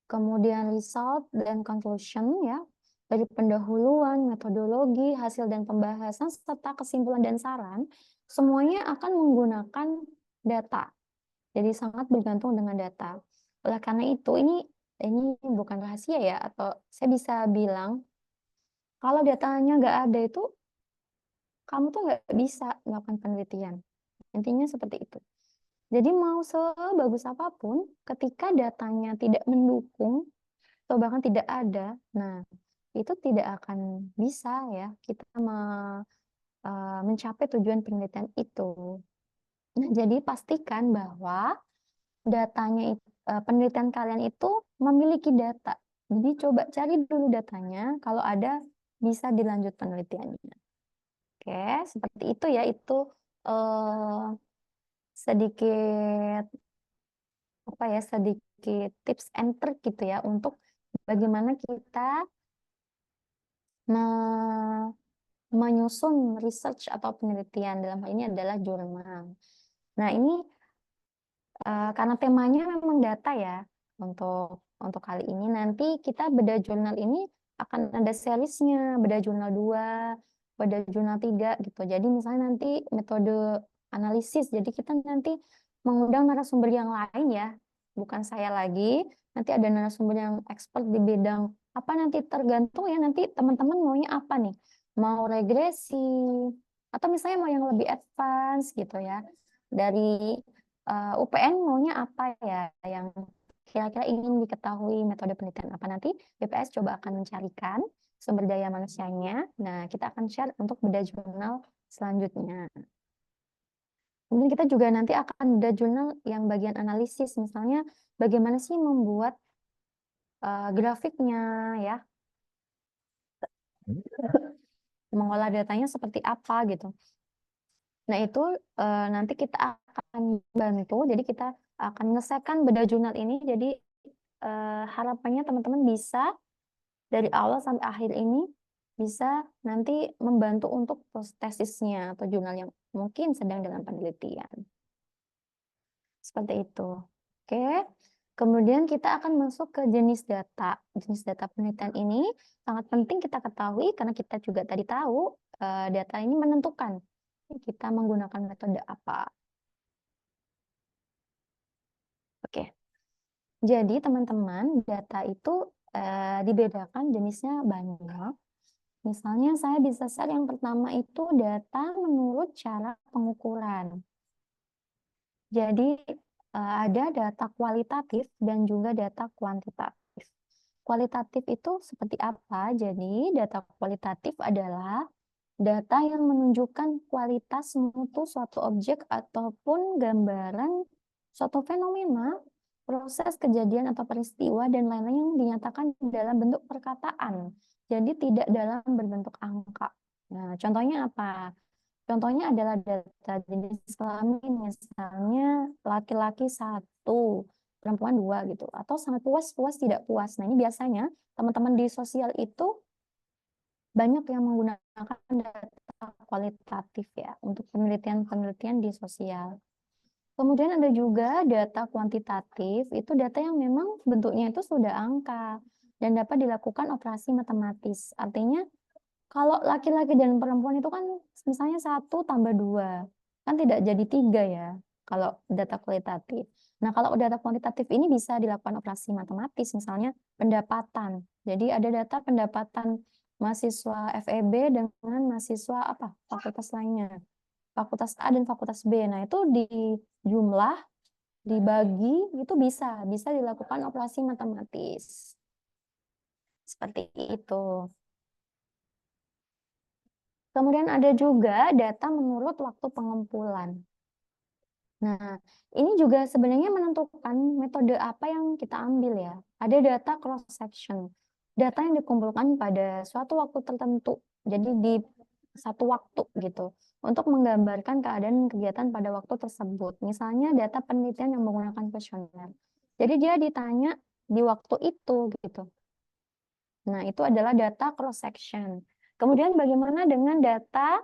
Speaker 3: kemudian result dan conclusion ya, dari pendahuluan, metodologi, hasil dan pembahasan, serta kesimpulan dan saran, semuanya akan menggunakan data. Jadi sangat bergantung dengan data. Oleh karena itu, ini bukan rahasia ya, atau saya bisa bilang, kalau datanya nggak ada itu, kamu tuh nggak bisa melakukan penelitian. Intinya seperti itu. Jadi mau sebagus apapun, ketika datanya tidak mendukung, atau bahkan tidak ada, nah itu tidak akan bisa ya kita mencapai tujuan penelitian itu. Nah, jadi pastikan bahwa penelitian kalian itu memiliki data. Jadi coba cari dulu datanya, kalau ada bisa dilanjut penelitiannya. Oke, seperti itu ya, itu eh, sedikit sedikit tips and trick gitu ya untuk bagaimana kita menyusun research atau penelitian, dalam hal ini adalah jurnal. Nah, ini karena temanya memang data ya untuk kali ini, nanti kita bedah jurnal ini akan ada seriesnya, bedah jurnal 2, bedah jurnal 3 gitu. Jadi misalnya nanti metode analisis, jadi kita nanti mengundang narasumber yang lain ya, bukan saya lagi, nanti ada narasumber yang expert di bidang apa, nanti tergantung ya nanti teman-teman maunya apa nih, mau regresi atau misalnya mau yang lebih advance gitu ya, dari UPN maunya apa ya yang kira-kira ingin diketahui metode penelitian apa, nanti BPS coba akan mencarikan sumber daya manusianya. Nah, kita akan share untuk bedah jurnal selanjutnya. Kemudian kita juga nanti akan bedah jurnal yang bagian analisis, misalnya bagaimana sih membuat grafiknya ya, mengolah datanya seperti apa gitu. Nah, itu nanti kita akan bantu, jadi kita akan menyelesaikan bedah jurnal ini, jadi harapannya teman-teman bisa dari awal sampai akhir ini bisa nanti membantu untuk tesisnya atau jurnal yang mungkin sedang dalam penelitian. Seperti itu. Oke. Kemudian kita akan masuk ke jenis data. Jenis data penelitian ini sangat penting kita ketahui karena kita juga tadi tahu data ini menentukan kita menggunakan metode apa. Oke. Jadi teman-teman, data itu dibedakan jenisnya banyak. Misalnya saya bisa share yang pertama itu data menurut cara pengukuran. Jadi ada data kualitatif dan juga data kuantitatif. Kualitatif itu seperti apa? Jadi data kualitatif adalah data yang menunjukkan kualitas mutu suatu objek ataupun gambaran suatu fenomena, proses kejadian atau peristiwa dan lain-lain yang dinyatakan dalam bentuk perkataan. Jadi tidak dalam berbentuk angka. Nah, contohnya apa? Contohnya adalah data jenis kelamin, misalnya laki-laki 1, perempuan 2 gitu, atau sangat puas, puas, tidak puas. Nah, ini biasanya teman-teman di sosial itu banyak yang menggunakan data kualitatif ya untuk penelitian-penelitian di sosial. Kemudian ada juga data kuantitatif, itu data yang memang bentuknya itu sudah angka dan dapat dilakukan operasi matematis. Artinya kalau laki-laki dan perempuan itu kan misalnya 1 tambah 2, kan tidak jadi 3 ya, kalau data kualitatif. Nah, kalau data kuantitatif ini bisa dilakukan operasi matematis, misalnya pendapatan. Jadi ada data pendapatan mahasiswa FEB dengan mahasiswa apa fakultas lainnya, fakultas A dan fakultas B. Nah, itu dijumlah, dibagi, itu bisa dilakukan operasi matematis. Seperti itu. Kemudian ada juga data menurut waktu pengumpulan. Nah, ini juga sebenarnya menentukan metode apa yang kita ambil ya. Ada data cross section, data yang dikumpulkan pada suatu waktu tertentu. Jadi di satu waktu gitu, untuk menggambarkan keadaan kegiatan pada waktu tersebut. Misalnya data penelitian yang menggunakan kuesioner. Jadi dia ditanya di waktu itu gitu. Nah, itu adalah data cross section. Kemudian bagaimana dengan data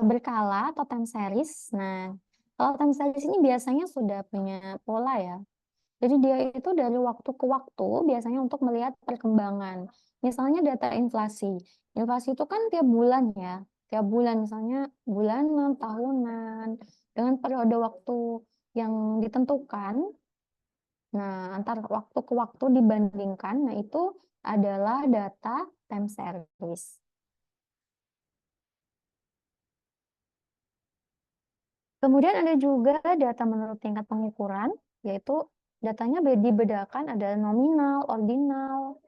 Speaker 3: berkala atau time series? Nah, kalau time series ini biasanya sudah punya pola ya. Jadi dia itu dari waktu ke waktu biasanya untuk melihat perkembangan. Misalnya data inflasi. Inflasi itu kan tiap bulan ya. Tiap bulan misalnya bulanan, tahunan, dengan periode waktu yang ditentukan. Nah, antar waktu ke waktu dibandingkan, nah itu adalah data time series. Kemudian ada juga data menurut tingkat pengukuran, yaitu datanya dibedakan ada nominal, ordinal,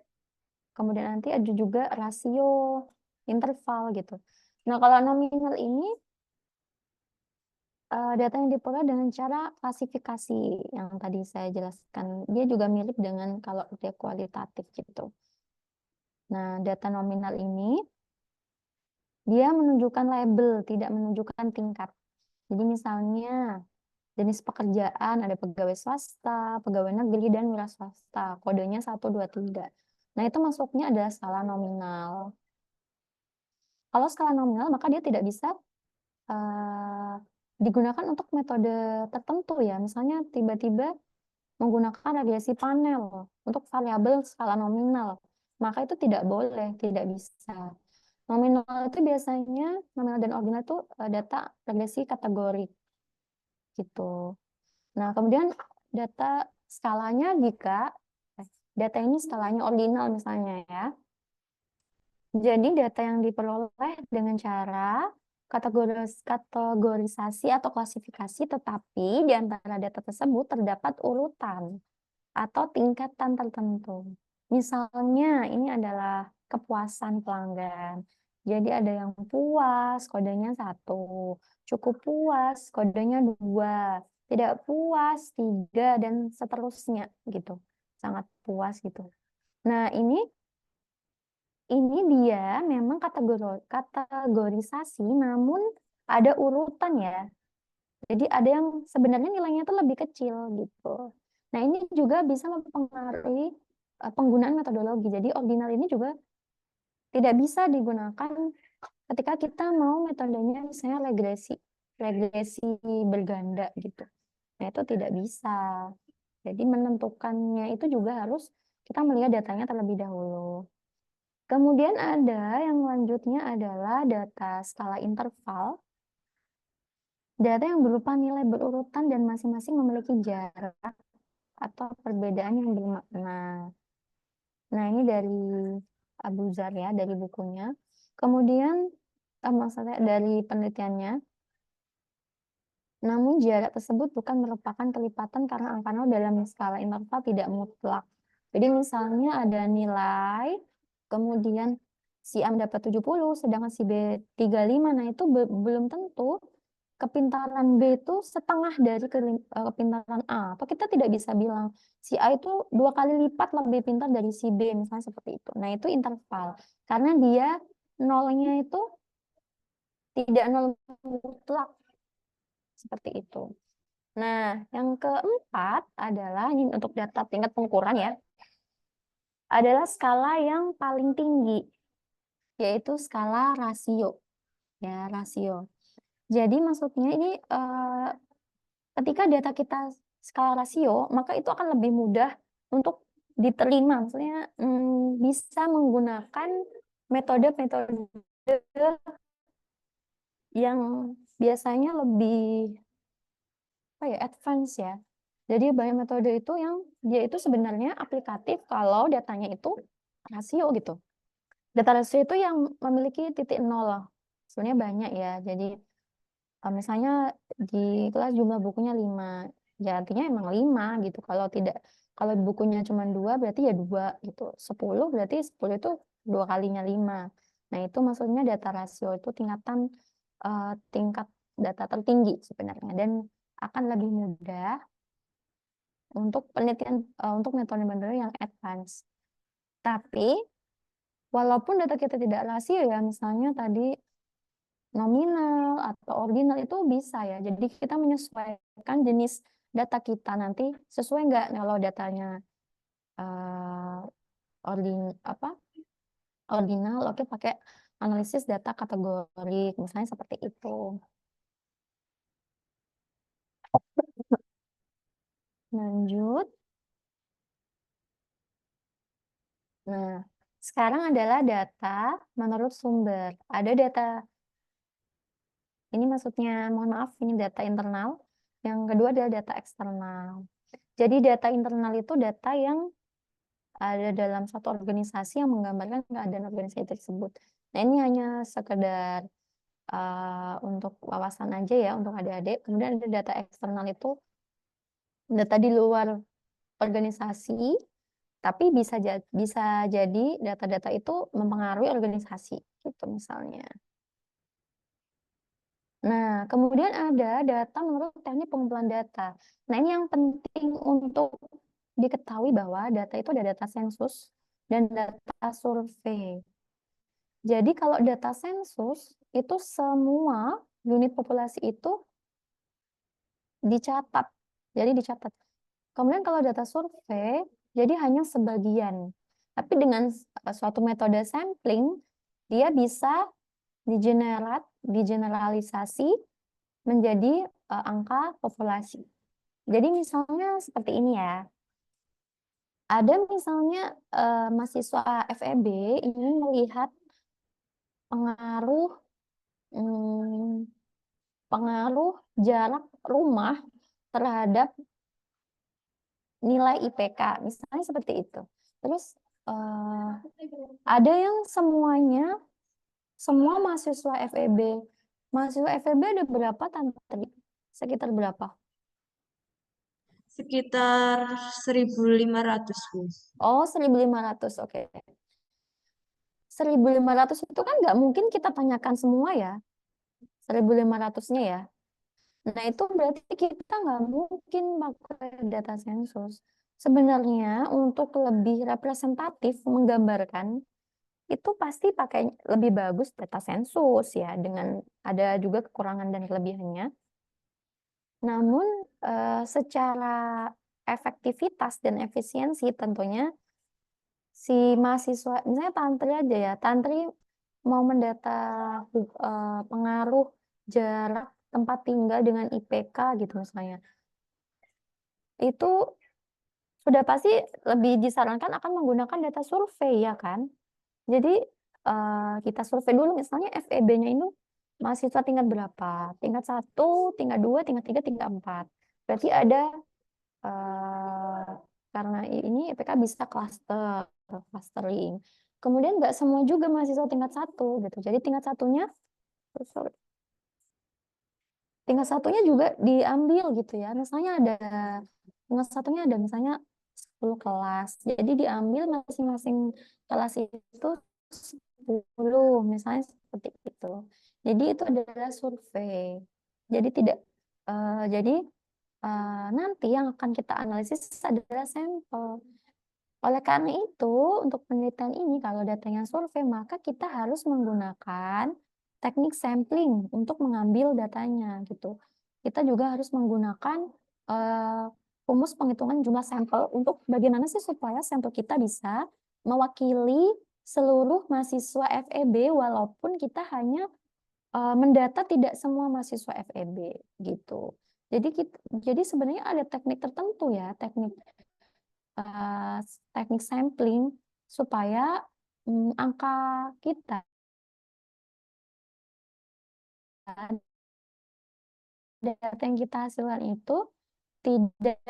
Speaker 3: kemudian nanti ada juga rasio, interval gitu. Nah, kalau nominal ini data yang diperoleh dengan cara klasifikasi yang tadi saya jelaskan. Dia juga mirip dengan kalau dia kualitatif gitu. Nah, data nominal ini dia menunjukkan label, tidak menunjukkan tingkat. Jadi misalnya jenis pekerjaan ada pegawai swasta, pegawai negeri, dan wira swasta. Kodenya 1, 2, 3. Nah, itu masuknya adalah skala nominal. Kalau skala nominal, maka dia tidak bisa digunakan untuk metode tertentu ya. Misalnya tiba-tiba menggunakan regresi panel untuk variabel skala nominal. Maka itu tidak boleh, tidak bisa. Nominal itu biasanya, nominal dan ordinal itu data regresi kategori gitu. Nah, kemudian data skalanya data ini skalanya ordinal misalnya ya. Jadi data yang diperoleh dengan cara kategorisasi atau klasifikasi, tetapi di antara data tersebut terdapat urutan atau tingkatan tertentu. Misalnya ini adalah kepuasan pelanggan. Jadi ada yang puas, kodenya 1. Cukup puas, kodenya 2. Tidak puas, 3, dan seterusnya gitu. Sangat puas gitu. Nah, ini dia memang kategorisasi, namun ada urutan ya. Jadi ada yang sebenarnya nilainya itu lebih kecil gitu. Nah, ini juga bisa mempengaruhi penggunaan metodologi. Jadi ordinal ini juga tidak bisa digunakan ketika kita mau metodenya misalnya regresi berganda gitu. Nah, itu tidak bisa. Jadi menentukannya itu juga harus kita melihat datanya terlebih dahulu. Kemudian ada yang lanjutnya adalah data skala interval. Data yang berupa nilai berurutan dan masing-masing memiliki jarak atau perbedaan yang bermakna. Nah, ini dari Abu Zar ya, dari bukunya. Kemudian, maksudnya dari penelitiannya, namun jarak tersebut bukan merupakan kelipatan karena angka 0 dalam skala interval tidak mutlak. Jadi misalnya ada nilai, kemudian si A mendapat 70, sedangkan si B 35. Nah, itu belum tentu kepintaran B itu setengah dari kepintaran A. Atau kita tidak bisa bilang si A itu 2 kali lipat lebih pintar dari si B, misalnya seperti itu. Nah, itu interval. Karena dia nolnya itu tidak nol mutlak. Seperti itu. Nah, yang keempat adalah ini untuk data tingkat pengukuran ya, adalah skala yang paling tinggi, yaitu skala rasio. Ya, rasio. Jadi maksudnya ini ketika data kita skala rasio, maka itu akan lebih mudah untuk diterima. Maksudnya bisa menggunakan metode-metode yang biasanya lebih apa ya, advance ya. Jadi banyak metode itu yang dia itu sebenarnya aplikatif kalau datanya itu rasio gitu. Data rasio itu yang memiliki titik nol. Sebenarnya banyak ya. Jadi misalnya di kelas jumlah bukunya 5. Ya artinya emang 5 gitu. Kalau bukunya cuma 2 berarti ya 2 gitu. 10 berarti 10 itu 2 kalinya 5. Nah, itu maksudnya data rasio itu tingkat data tertinggi sebenarnya dan akan lebih mudah untuk penelitian untuk metode-metode yang advance. Tapi walaupun data kita tidak rasio ya, misalnya tadi nominal atau ordinal itu bisa ya. Jadi kita menyesuaikan jenis data kita nanti sesuai nggak kalau datanya ordinal, oke pakai analisis data kategorik, misalnya seperti itu. Lanjut. Nah, sekarang adalah data menurut sumber. Ada data, ini maksudnya, mohon maaf, ini data internal. Yang kedua adalah data eksternal. Jadi data internal itu data yang ada dalam satu organisasi yang menggambarkan keadaan organisasi tersebut. Nah, ini hanya sekedar untuk wawasan aja ya, untuk adik-adik. Kemudian ada data eksternal itu data di luar organisasi, tapi bisa jadi data-data itu mempengaruhi organisasi, gitu misalnya. Nah, kemudian ada data menurut teknik pengumpulan data. Nah, ini yang penting untuk diketahui bahwa data itu ada data sensus dan data survei. Jadi kalau data sensus itu semua unit populasi itu dicatat. Jadi dicatat. Kemudian kalau data survei jadi hanya sebagian. Tapi dengan suatu metode sampling dia bisa digeneralisasi menjadi angka populasi. Jadi misalnya seperti ini ya. Ada misalnya mahasiswa FEB ingin melihat pengaruh jarak rumah terhadap nilai IPK, misalnya seperti itu. Terus ada yang semua mahasiswa FEB. Mahasiswa FEB ada berapa Tantri? Sekitar berapa?
Speaker 1: Sekitar 1.500, Bu.
Speaker 3: Oh, 1.500, oke. 1.500 itu kan nggak mungkin kita tanyakan semua ya. 1.500-nya ya. Nah, itu berarti kita nggak mungkin pakai data sensus. Sebenarnya untuk lebih representatif menggambarkan, itu pasti pakai lebih bagus data sensus ya, dengan ada juga kekurangan dan kelebihannya. Namun secara efektivitas dan efisiensi tentunya si mahasiswa, misalnya Tantri aja ya, Tantri mau mendata pengaruh jarak tempat tinggal dengan IPK gitu misalnya. Itu sudah pasti lebih disarankan akan menggunakan data survei ya kan. Jadi kita survei dulu misalnya FEB-nya itu mahasiswa tingkat berapa? Tingkat 1, tingkat 2, tingkat 3, tingkat 4. Berarti ada karena ini IPK bisa clustering. Kemudian nggak semua juga mahasiswa tingkat 1 gitu. Jadi tingkat satunya juga diambil gitu ya. Misalnya tingkat satunya ada misalnya 10 kelas. Jadi diambil masing-masing kelas itu 10, misalnya seperti itu. Jadi itu adalah survei. Jadi nanti yang akan kita analisis adalah sampel. Oleh karena itu, untuk penelitian ini kalau datanya survei, maka kita harus menggunakan teknik sampling untuk mengambil datanya gitu. Kita juga harus menggunakan rumus penghitungan jumlah sampel untuk bagaimana sih supaya sampel kita bisa mewakili seluruh mahasiswa FEB walaupun kita hanya mendata tidak semua mahasiswa FEB gitu. Jadi sebenarnya ada teknik tertentu ya, teknik sampling supaya angka kita data yang kita hasilkan itu tidak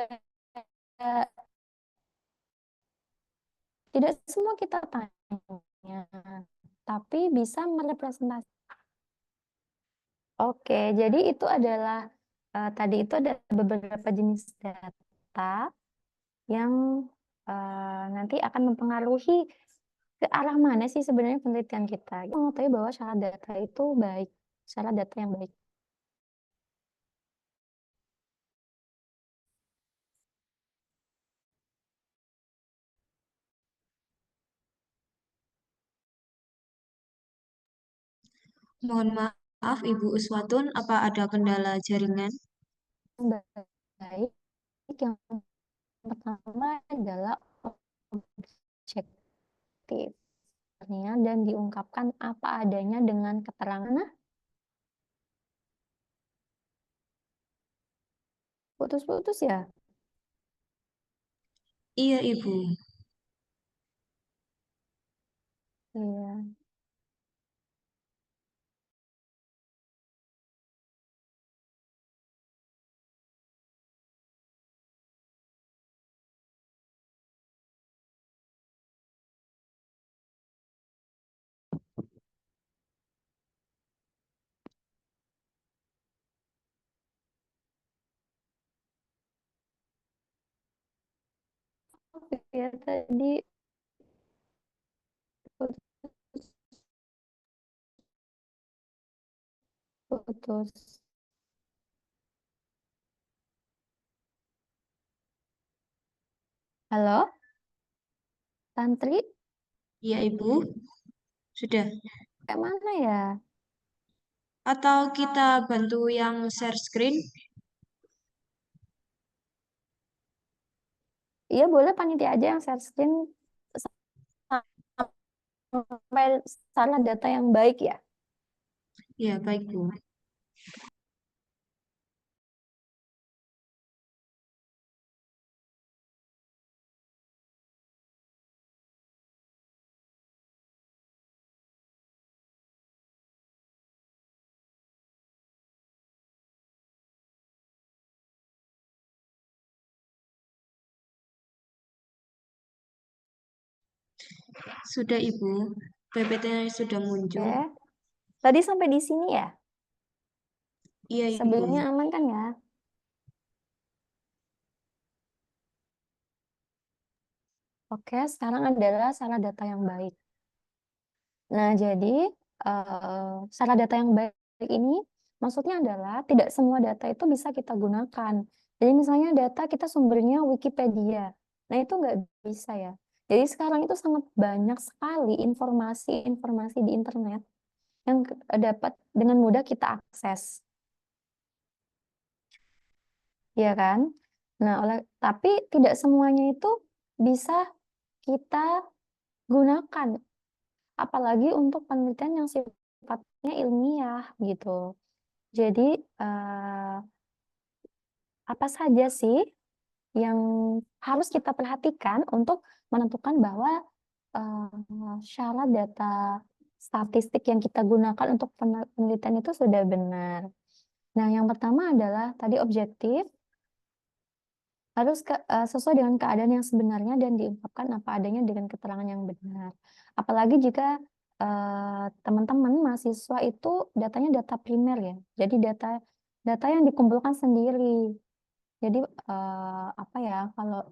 Speaker 3: semua kita tanya, tapi bisa merepresentasi. Oke, jadi itu adalah tadi itu ada beberapa jenis data yang nanti akan mempengaruhi ke arah mana sih sebenarnya penelitian kita. Kita mengetahui bahwa syarat data itu baik, syarat data yang baik.
Speaker 1: Mohon maaf, Ibu Uswatun, apa ada kendala jaringan?
Speaker 3: Baik, yang pertama adalah objektif dan diungkapkan apa adanya dengan keterangan. Putus-putus ya?
Speaker 1: Iya, Ibu.
Speaker 3: Iya. Ya tadi putus. Halo, Tantri,
Speaker 1: Iya, Ibu. Sudah.
Speaker 3: kayak mana ya?
Speaker 1: Atau kita bantu yang share screen?
Speaker 3: Iya boleh panitia aja yang share screen sampai salah data yang baik ya.
Speaker 1: Ya, baik, Bu. Sudah, Ibu. PPT-nya sudah muncul.
Speaker 3: Oke. Tadi sampai di sini ya?
Speaker 1: Iya, Ibu.
Speaker 3: Sebelumnya aman kan ya? Oke, sekarang adalah salah data yang baik. Nah, jadi salah data yang baik ini maksudnya adalah tidak semua data itu bisa kita gunakan. Jadi misalnya data kita sumbernya Wikipedia. Nah, itu nggak bisa ya. Jadi sekarang itu sangat banyak sekali informasi-informasi di internet yang dapat dengan mudah kita akses. Ya kan? Nah, tapi tidak semuanya itu bisa kita gunakan, apalagi untuk penelitian yang sifatnya ilmiah gitu. Jadi apa saja sih yang harus kita perhatikan untuk menentukan bahwa syarat data statistik yang kita gunakan untuk penelitian itu sudah benar. Nah, yang pertama adalah tadi objektif, harus sesuai dengan keadaan yang sebenarnya dan diungkapkan apa adanya dengan keterangan yang benar. Apalagi jika teman-teman mahasiswa itu datanya data primer ya, jadi data yang dikumpulkan sendiri. Jadi apa ya, kalau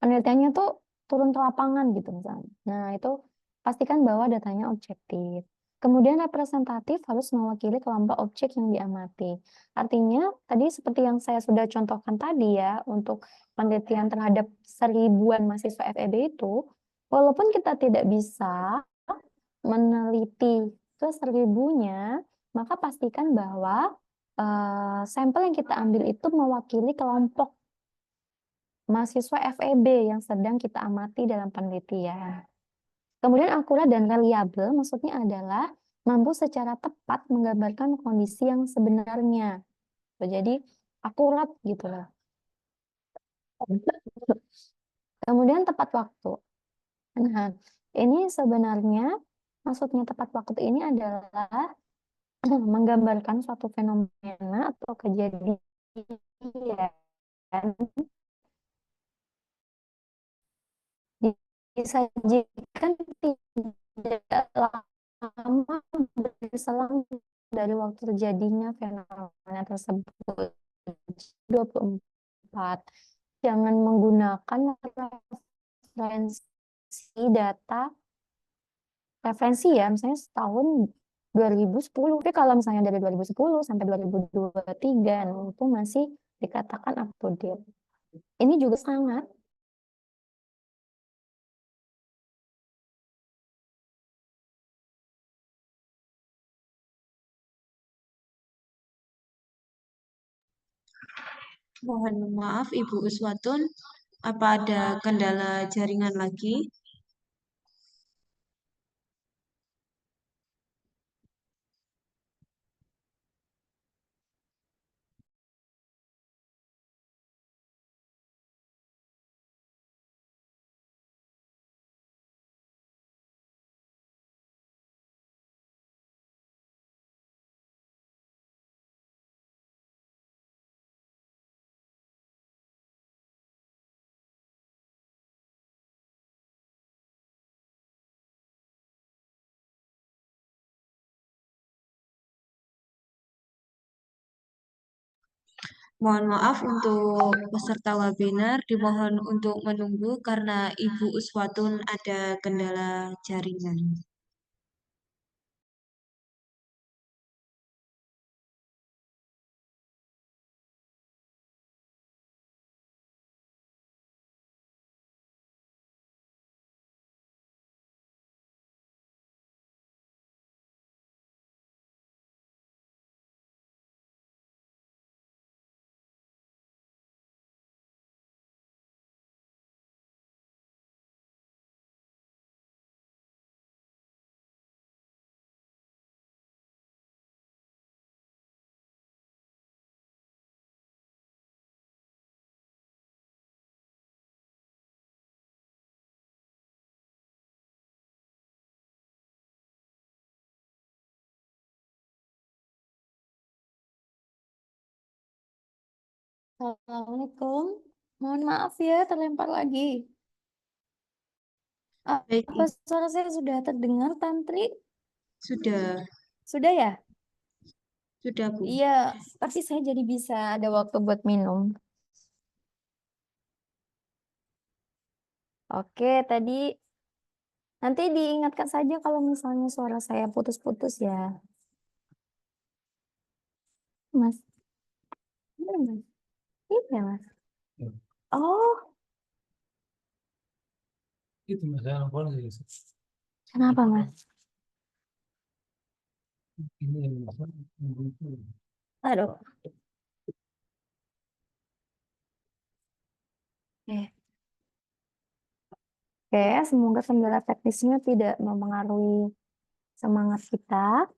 Speaker 3: penelitiannya tuh turun ke lapangan gitu misalnya. Nah, itu pastikan bahwa datanya objektif. Kemudian representatif harus mewakili kelompok objek yang diamati. Artinya, tadi seperti yang saya sudah contohkan tadi ya, untuk penelitian terhadap 1000-an mahasiswa FEB itu, walaupun kita tidak bisa meneliti ke 1000-nya, maka pastikan bahwa sampel yang kita ambil itu mewakili kelompok mahasiswa FEB yang sedang kita amati dalam penelitian. Kemudian akurat dan reliable maksudnya adalah mampu secara tepat menggambarkan kondisi yang sebenarnya. Jadi akurat gitu loh. Kemudian tepat waktu. Nah, ini sebenarnya maksudnya tepat waktu ini adalah menggambarkan suatu fenomena atau kejadian disajikan tidak lama berselang dari waktu terjadinya fenomena tersebut. 24. Jangan menggunakan referensi ya, misalnya setahun 2010. Tapi kalau misalnya dari 2010 sampai 2023, nah itu masih dikatakan up to date. Ini juga sangat
Speaker 1: Mohon maaf Ibu Uswatun, apa ada kendala jaringan lagi? Mohon maaf untuk peserta webinar, dimohon untuk menunggu karena Ibu Uswatun ada kendala jaringan.
Speaker 3: Assalamualaikum. Mohon maaf ya, terlempar lagi.
Speaker 1: Baik,
Speaker 3: Apa suara saya sudah terdengar, Tantri?
Speaker 1: sudah
Speaker 3: Ya?
Speaker 1: sudah Bu.
Speaker 3: Iya, tapi saya jadi bisa ada waktu buat minum. Oke, tadi nanti diingatkan saja kalau misalnya suara saya putus-putus ya. Mas. Iya, Mas. Iya, Mas. Oh,
Speaker 4: Itu masalah apa sih?
Speaker 3: kenapa, Mas?
Speaker 4: Ini yang masalah.
Speaker 3: Aduh. Oke. Oke, semoga kendala teknisnya tidak mempengaruhi semangat kita.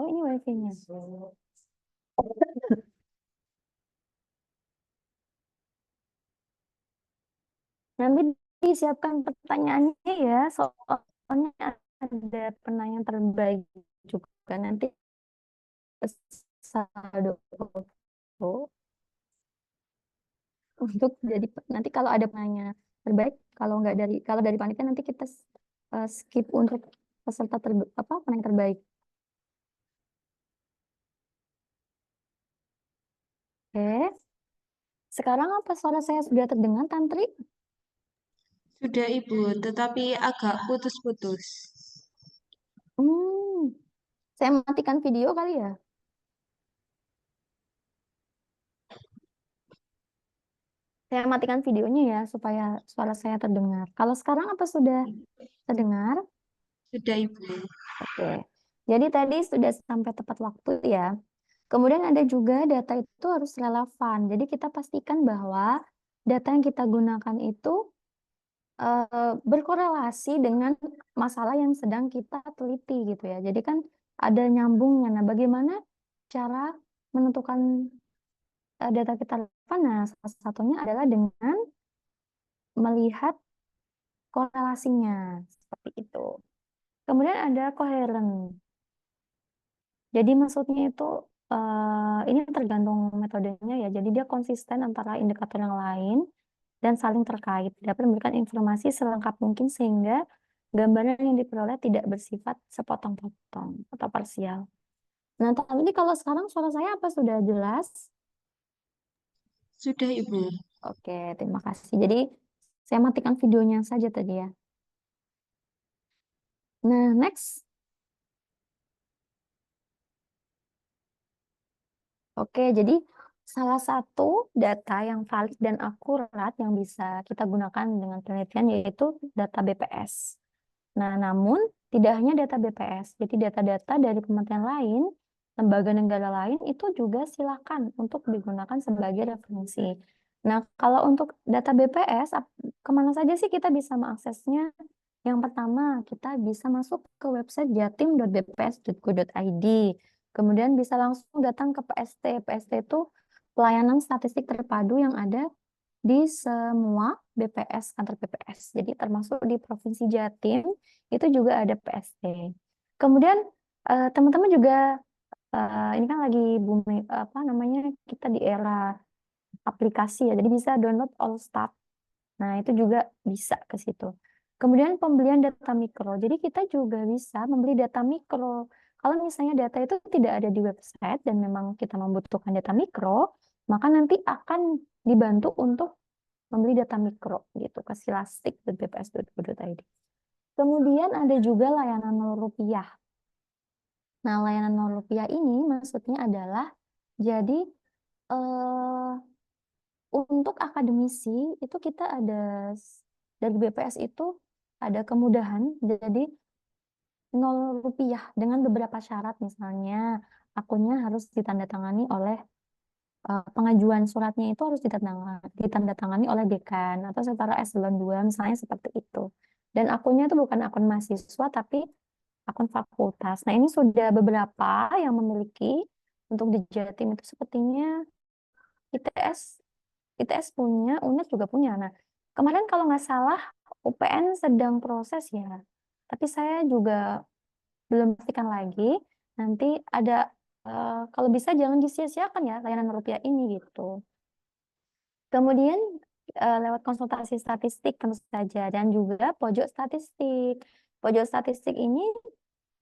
Speaker 3: Oh, ini wifi-nya. Nanti disiapkan pertanyaannya ya, soalnya ada penanya terbaik juga nanti saldo foto untuk jadi nanti kalau ada penanya terbaik, kalau dari panitia nanti kita skip untuk peserta penanya terbaik. Oke. Sekarang apa suara saya sudah terdengar, Tantri?
Speaker 1: Sudah Ibu, tetapi agak putus-putus.
Speaker 3: Saya matikan video kali ya. Saya matikan videonya ya supaya suara saya terdengar. Kalau sekarang apa sudah terdengar?
Speaker 1: Sudah Ibu.
Speaker 3: Oke. Jadi tadi sudah sampai tepat waktu ya. Kemudian ada juga data itu harus relevan. Jadi kita pastikan bahwa data yang kita gunakan itu berkorelasi dengan masalah yang sedang kita teliti gitu ya. Jadi kan ada nyambungnya. Nah, bagaimana cara menentukan data kita relevan? Nah, salah satunya adalah dengan melihat korelasinya seperti itu. Kemudian ada koheren. Jadi maksudnya itu ini tergantung metodenya ya. Jadi dia konsisten antara indikator yang lain dan saling terkait. Dapat memberikan informasi selengkap mungkin sehingga gambaran yang diperoleh tidak bersifat sepotong-potong atau parsial. Nah, tapi kalau sekarang suara saya apa sudah jelas?
Speaker 1: Sudah, Ibu.
Speaker 3: Oke, terima kasih. Jadi saya matikan videonya saja tadi ya. Nah, next. Oke, jadi salah satu data yang valid dan akurat yang bisa kita gunakan dengan penelitian yaitu data BPS. Nah, namun tidak hanya data BPS, jadi data-data dari kementerian lain, lembaga negara lain itu juga silakan untuk digunakan sebagai referensi. Nah, kalau untuk data BPS, kemana saja sih kita bisa mengaksesnya? Yang pertama, kita bisa masuk ke website jatim.bps.go.id. Kemudian bisa langsung datang ke PST. PST itu pelayanan statistik terpadu yang ada di semua BPS, kantor BPS. Jadi termasuk di Provinsi Jatim, itu juga ada PST. Kemudian teman-teman juga, ini kan lagi booming, apa namanya, kita di era aplikasi ya, jadi bisa download All Stat. Nah, itu juga bisa ke situ. Kemudian pembelian data mikro. Jadi kita juga bisa membeli data mikro. Kalau misalnya data itu tidak ada di website dan memang kita membutuhkan data mikro, maka nanti akan dibantu untuk membeli data mikro gitu ke silastik.bps.go.id. Kemudian ada juga layanan Rp0. Nah, layanan Rp0 ini maksudnya adalah jadi eh, untuk akademisi itu kita ada dari BPS itu ada kemudahan jadi Rp0 dengan beberapa syarat, misalnya akunnya harus ditandatangani oleh pengajuan suratnya itu harus ditandatangani oleh dekan atau setara eselon 2 misalnya seperti itu. Dan akunnya itu bukan akun mahasiswa tapi akun fakultas. Nah, ini sudah beberapa yang memiliki. Untuk di Jatim itu sepertinya ITS punya, UNED juga punya. Nah, kemarin kalau nggak salah UPN sedang proses ya. Tapi saya juga belum pastikan lagi. Nanti ada, kalau bisa jangan disia-siakan ya layanan Rupiah ini gitu. Kemudian lewat konsultasi statistik tentu saja dan juga pojok statistik. Pojok statistik ini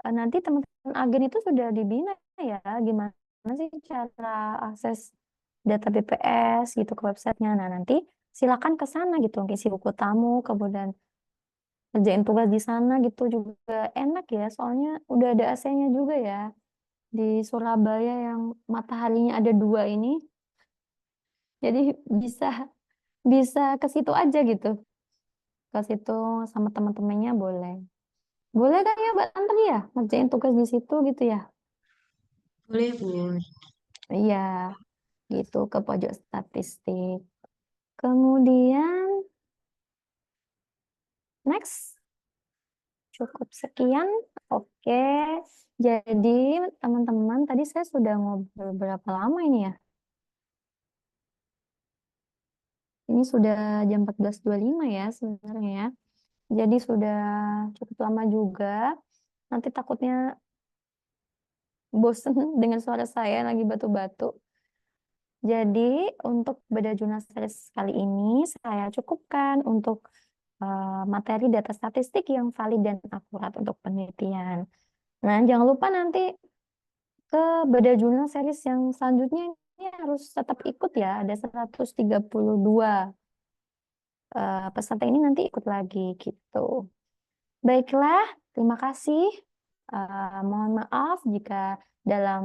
Speaker 3: nanti teman-teman agen itu sudah dibina ya gimana sih cara akses data BPS gitu ke websitenya. Nah, nanti silakan ke sana gitu, isi buku tamu, kemudian kerjain tugas di sana gitu juga enak ya, soalnya udah ada AC-nya juga ya di Surabaya yang mataharinya ada 2 ini. Jadi bisa bisa ke situ aja gitu. Ke situ sama teman-temannya boleh. Boleh kan ya Mbak Tantri ya ngerjain tugas di situ gitu ya?
Speaker 1: Boleh, Bu.
Speaker 3: Iya, gitu ke pojok statistik. Kemudian next. Cukup sekian. Oke. Jadi teman-teman tadi saya sudah ngobrol berapa lama ini ya? Ini sudah jam 14.25 ya sebenarnya ya. Jadi sudah cukup lama juga. Nanti takutnya bosen dengan suara saya lagi batu-batu. Jadi untuk Bedah Jurnal Series kali ini saya cukupkan untuk materi data statistik yang valid dan akurat untuk penelitian. Nah, jangan lupa nanti ke Bedah Jurnal Series yang selanjutnya ini harus tetap ikut ya. Ada 132 peserta ini nanti ikut lagi gitu. Baiklah, terima kasih. Mohon maaf jika dalam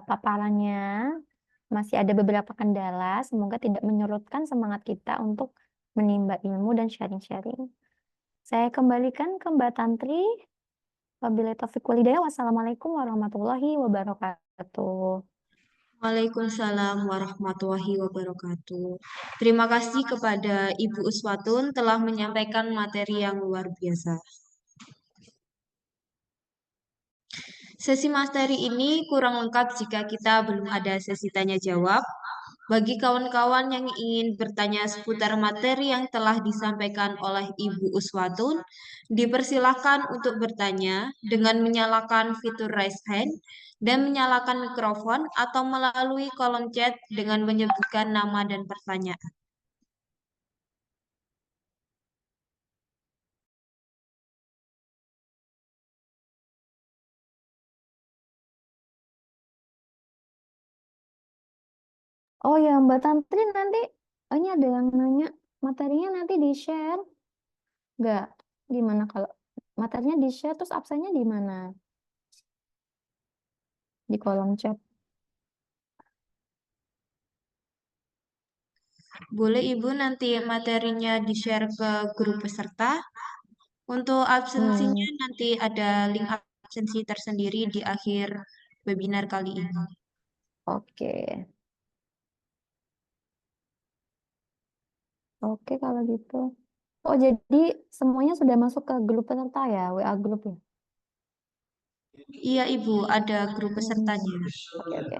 Speaker 3: paparannya masih ada beberapa kendala. Semoga tidak menyurutkan semangat kita untuk menimba ilmu dan sharing-sharing. Saya kembalikan ke Mbak Tantri. Wabillahi taufiq walhidayah. Wassalamualaikum warahmatullahi wabarakatuh.
Speaker 1: Waalaikumsalam warahmatullahi wabarakatuh. Terima kasih kepada Ibu Uswatun telah menyampaikan materi yang luar biasa. Sesi materi ini kurang lengkap jika kita belum ada sesi tanya jawab. Bagi kawan-kawan yang ingin bertanya seputar materi yang telah disampaikan oleh Ibu Uswatun, dipersilahkan untuk bertanya dengan menyalakan fitur raise hand dan menyalakan mikrofon atau melalui kolom chat dengan menyebutkan nama dan pertanyaan.
Speaker 3: Oh ya, Mbak Tantri nanti, ini ada yang nanya, materinya nanti di-share. Enggak, gimana kalau materinya di-share terus absennya di mana? Di kolom chat.
Speaker 1: Boleh Ibu nanti materinya di-share ke grup peserta. Untuk absensinya nanti ada link absensi tersendiri di akhir webinar kali ini.
Speaker 3: Oke. Oke kalau gitu. Oh, jadi semuanya sudah masuk ke grup peserta ya, WA grup ya?
Speaker 1: Iya Ibu, ada grup
Speaker 3: Hmm.
Speaker 1: pesertanya.
Speaker 3: Oke, oke.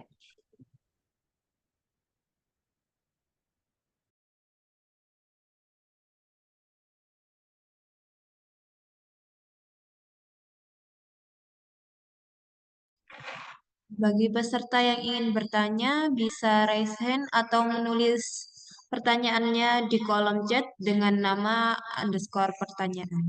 Speaker 1: Bagi peserta yang ingin bertanya, bisa raise hand atau menulis pertanyaannya di kolom chat dengan nama underscore pertanyaan.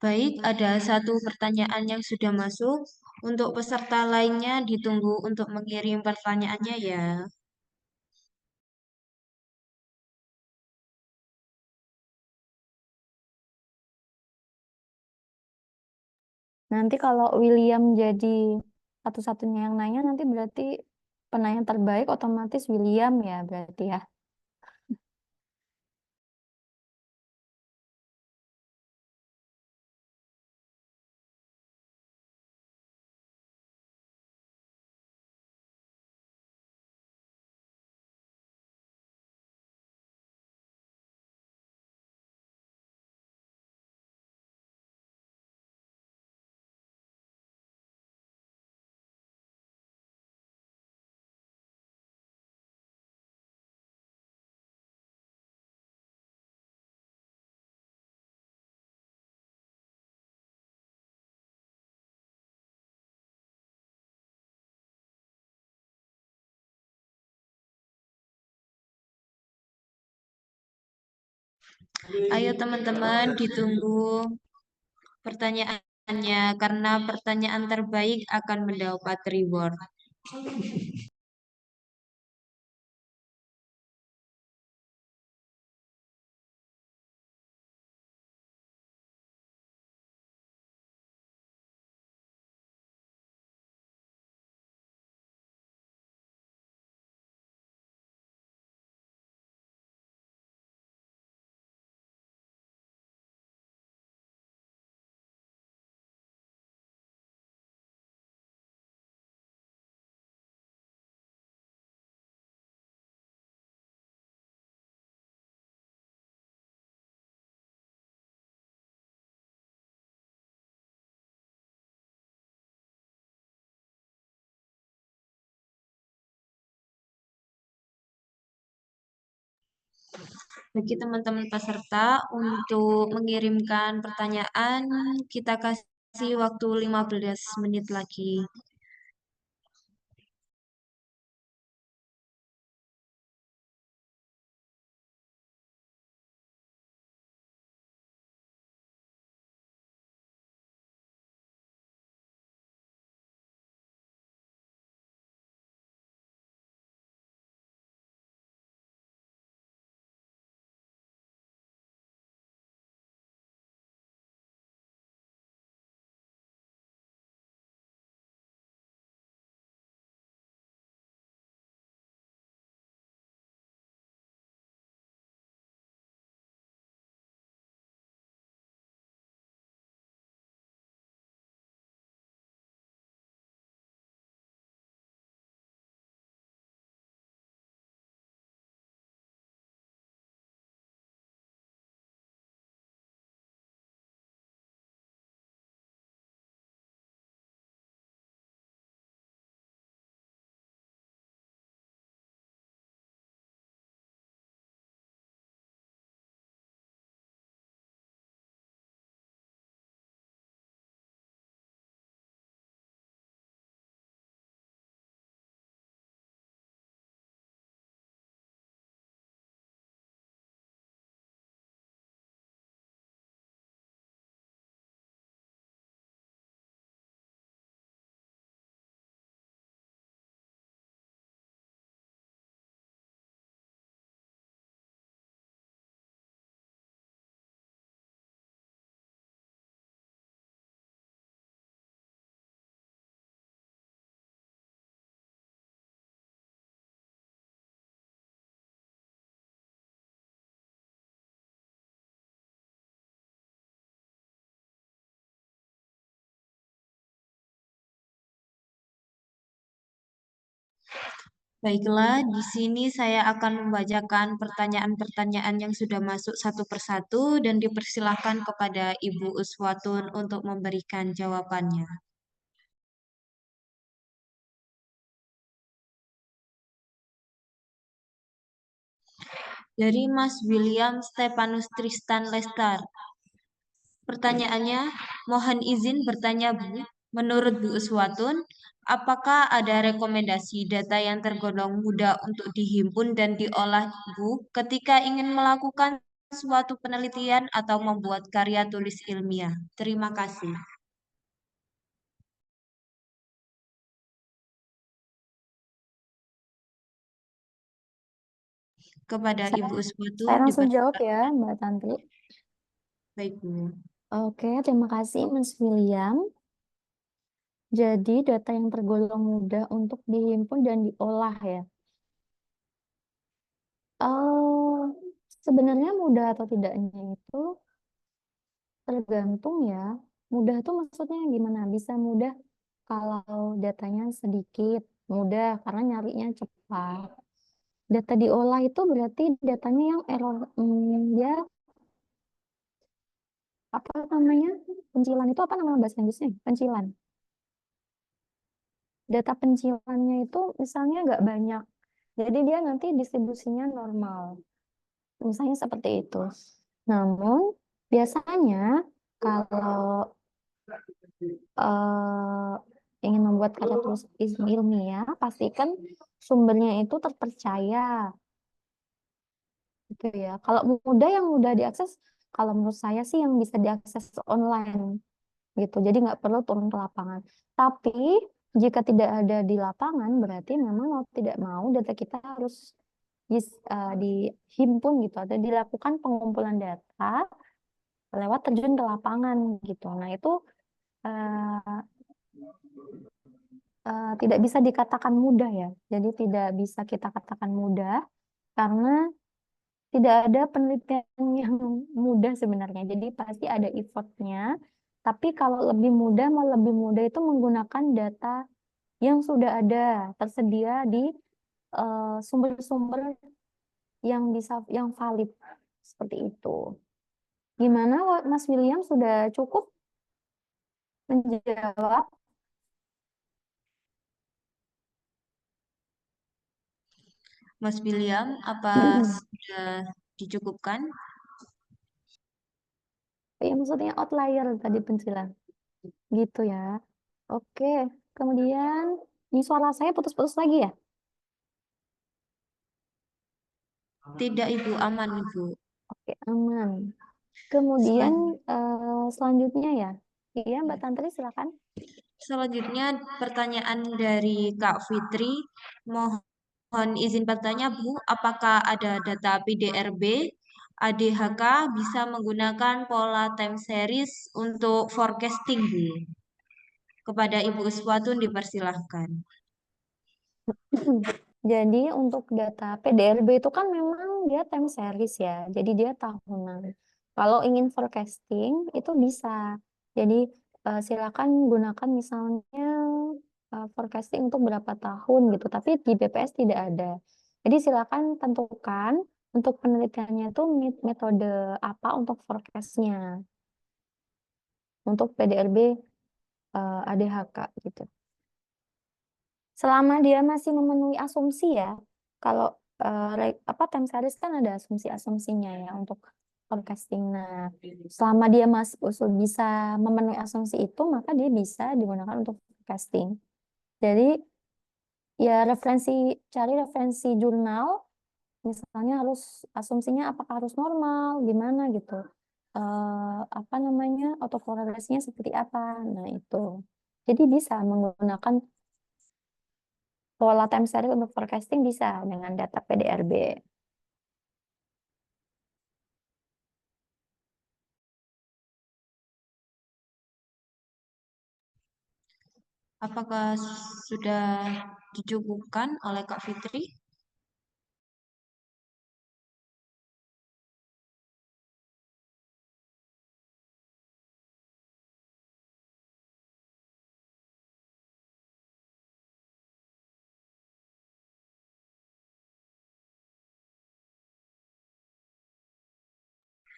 Speaker 1: Baik, ada satu pertanyaan yang sudah masuk. Untuk peserta lainnya ditunggu untuk mengirim pertanyaannya ya.
Speaker 3: Nanti kalau William jadi satu-satunya yang nanya, nanti berarti penanya terbaik otomatis William ya berarti ya.
Speaker 1: Ayo teman-teman ditunggu pertanyaannya karena pertanyaan terbaik akan mendapat reward. Bagi teman-teman peserta untuk mengirimkan pertanyaan, kita kasih waktu 15 menit lagi. Baiklah, di sini saya akan membacakan pertanyaan-pertanyaan yang sudah masuk satu persatu dan dipersilahkan kepada Ibu Uswatun untuk memberikan jawabannya. Dari Mas William Stepanus Tristan Lestar. Pertanyaannya, mohon izin bertanya Bu, menurut Bu Uswatun, apakah ada rekomendasi data yang tergolong mudah untuk dihimpun dan diolah Bu ketika ingin melakukan suatu penelitian atau membuat karya tulis ilmiah? Terima kasih. Kepada Ibu Uswatun,
Speaker 3: Saya langsung jawab ya, Mbak Tantri.
Speaker 1: Baik, Bu.
Speaker 3: Oke, terima kasih Mas William. Jadi data yang tergolong mudah untuk dihimpun dan diolah ya. Eh, Sebenarnya mudah atau tidaknya itu tergantung ya. Mudah tuh maksudnya gimana? Bisa mudah kalau datanya sedikit, mudah karena nyarinya cepat. Data diolah itu berarti datanya yang error, dia apa namanya? Pencilan itu apa nama bahasa Inggrisnya? Pencilan. Data pencilannya itu misalnya nggak banyak. Jadi dia nanti distribusinya normal. Misalnya seperti itu. Namun biasanya kalau eh, ingin membuat karya tulis ilmiah, pastikan sumbernya itu terpercaya. gitu ya. Kalau mudah yang mudah diakses, kalau menurut saya sih yang bisa diakses online gitu. Jadi nggak perlu turun ke lapangan. Tapi jika tidak ada di lapangan, berarti memang mau tidak mau data kita harus dihimpun gitu atau dilakukan pengumpulan data lewat terjun ke lapangan gitu. Nah itu eh, tidak bisa dikatakan mudah ya. Jadi tidak bisa kita katakan mudah karena tidak ada penelitian yang mudah sebenarnya. Jadi pasti ada effortnya. Tapi kalau lebih mudah, mau lebih mudah itu menggunakan data yang sudah ada tersedia di sumber-sumber yang bisa yang valid seperti itu. Gimana, Mas William sudah cukup menjawab?
Speaker 1: Mas William, apa
Speaker 3: Mm-mm.
Speaker 1: sudah dicukupkan?
Speaker 3: Ya, maksudnya outlier tadi pencilan. Gitu ya. Oke, kemudian ini suara saya putus-putus lagi ya?
Speaker 1: Tidak, Ibu, aman, Ibu.
Speaker 3: Oke, aman. Kemudian
Speaker 1: Selan-
Speaker 3: selanjutnya ya. Iya, Mbak Tantri silakan.
Speaker 1: Selanjutnya pertanyaan dari Kak Fitri. Mohon izin bertanya, Bu, apakah ada data PDRB ADHK bisa menggunakan pola time series untuk forecasting, Bu? Kepada Ibu Uswatun dipersilahkan.
Speaker 3: Jadi untuk data PDRB itu kan memang dia time series ya. Jadi dia tahunan. Kalau ingin forecasting itu bisa. Jadi silakan gunakan misalnya forecasting untuk berapa tahun gitu. Tapi di BPS tidak ada. Jadi silakan tentukan untuk penelitiannya itu metode apa untuk forecastnya. Untuk PDRB ADHK gitu. Selama dia masih memenuhi asumsi ya, kalau time series kan ada asumsi-asumsinya ya untuk forecasting. Nah, selama dia masih bisa memenuhi asumsi itu, maka dia bisa digunakan untuk forecasting. Jadi ya cari referensi jurnal, misalnya harus asumsinya apakah harus normal, gimana gitu. Apa namanya, autokorelasinya seperti apa. Nah, itu. Jadi bisa menggunakan pola time series untuk forecasting bisa dengan data PDRB.
Speaker 1: Apakah sudah dicukupkan oleh Kak Fitri?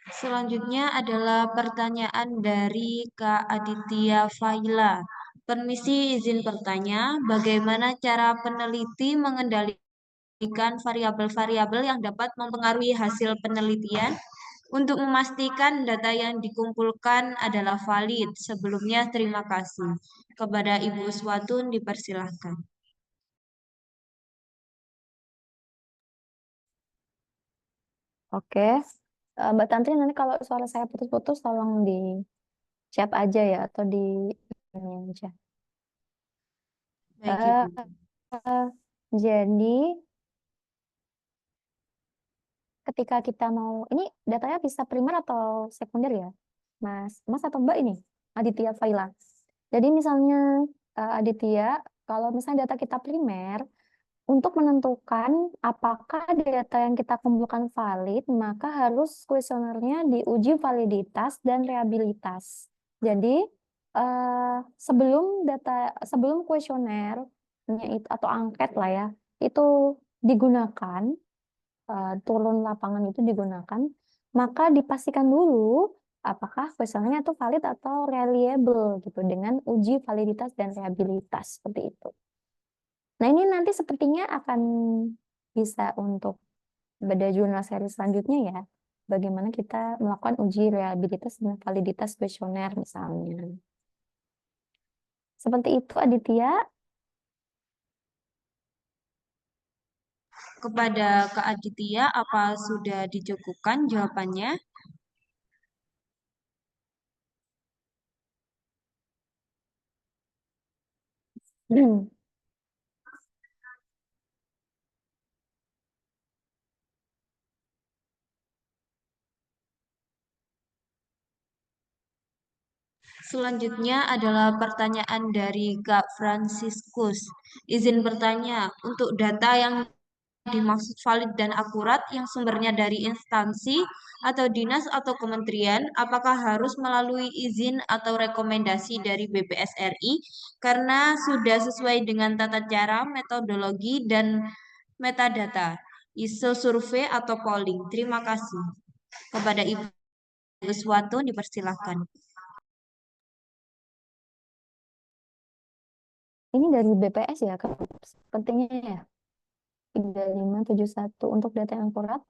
Speaker 1: Selanjutnya adalah pertanyaan dari Kak Aditya Faila. Permisi izin bertanya, bagaimana cara peneliti mengendalikan variabel-variabel yang dapat mempengaruhi hasil penelitian untuk memastikan data yang dikumpulkan adalah valid? Sebelumnya, terima kasih. Kepada Ibu Uswatun dipersilahkan.
Speaker 3: Oke, Mbak Tantri nanti kalau suara saya putus-putus tolong di chat aja ya atau di ini aja.
Speaker 1: Baik,
Speaker 3: Eh,
Speaker 1: Ibu.
Speaker 3: eh, jadi ketika kita mau ini datanya bisa primer atau sekunder ya, Mas atau Mbak ini Aditya Faila. Jadi misalnya Aditya, kalau misalnya data kita primer, untuk menentukan apakah data yang kita kumpulkan valid, maka harus kuesionernya diuji validitas dan reliabilitas. Jadi sebelum kuesionernya itu atau angket lah ya, itu digunakan, turun lapangan itu digunakan, maka dipastikan dulu apakah kuesionernya itu valid atau reliable gitu dengan uji validitas dan reliabilitas seperti itu. Nah, ini nanti sepertinya akan bisa untuk beda jurnal seri selanjutnya ya. Bagaimana kita melakukan uji reliabilitas dan validitas kuesioner misalnya. Seperti itu, Aditya.
Speaker 1: Kepada Kak Aditya, apa sudah dicukupkan jawabannya? Selanjutnya adalah pertanyaan dari Kak Franciscus. Izin bertanya, untuk data yang dimaksud valid dan akurat yang sumbernya dari instansi atau dinas atau kementerian, apakah harus melalui izin atau rekomendasi dari BPS RI karena sudah sesuai dengan tata cara, metodologi, dan metadata, ISO survei atau polling? Terima kasih. Kepada Ibu Suwatu dipersilahkan.
Speaker 3: Ini dari BPS ya, Kak? Sepertinya ya. 3571 untuk data yang akurat.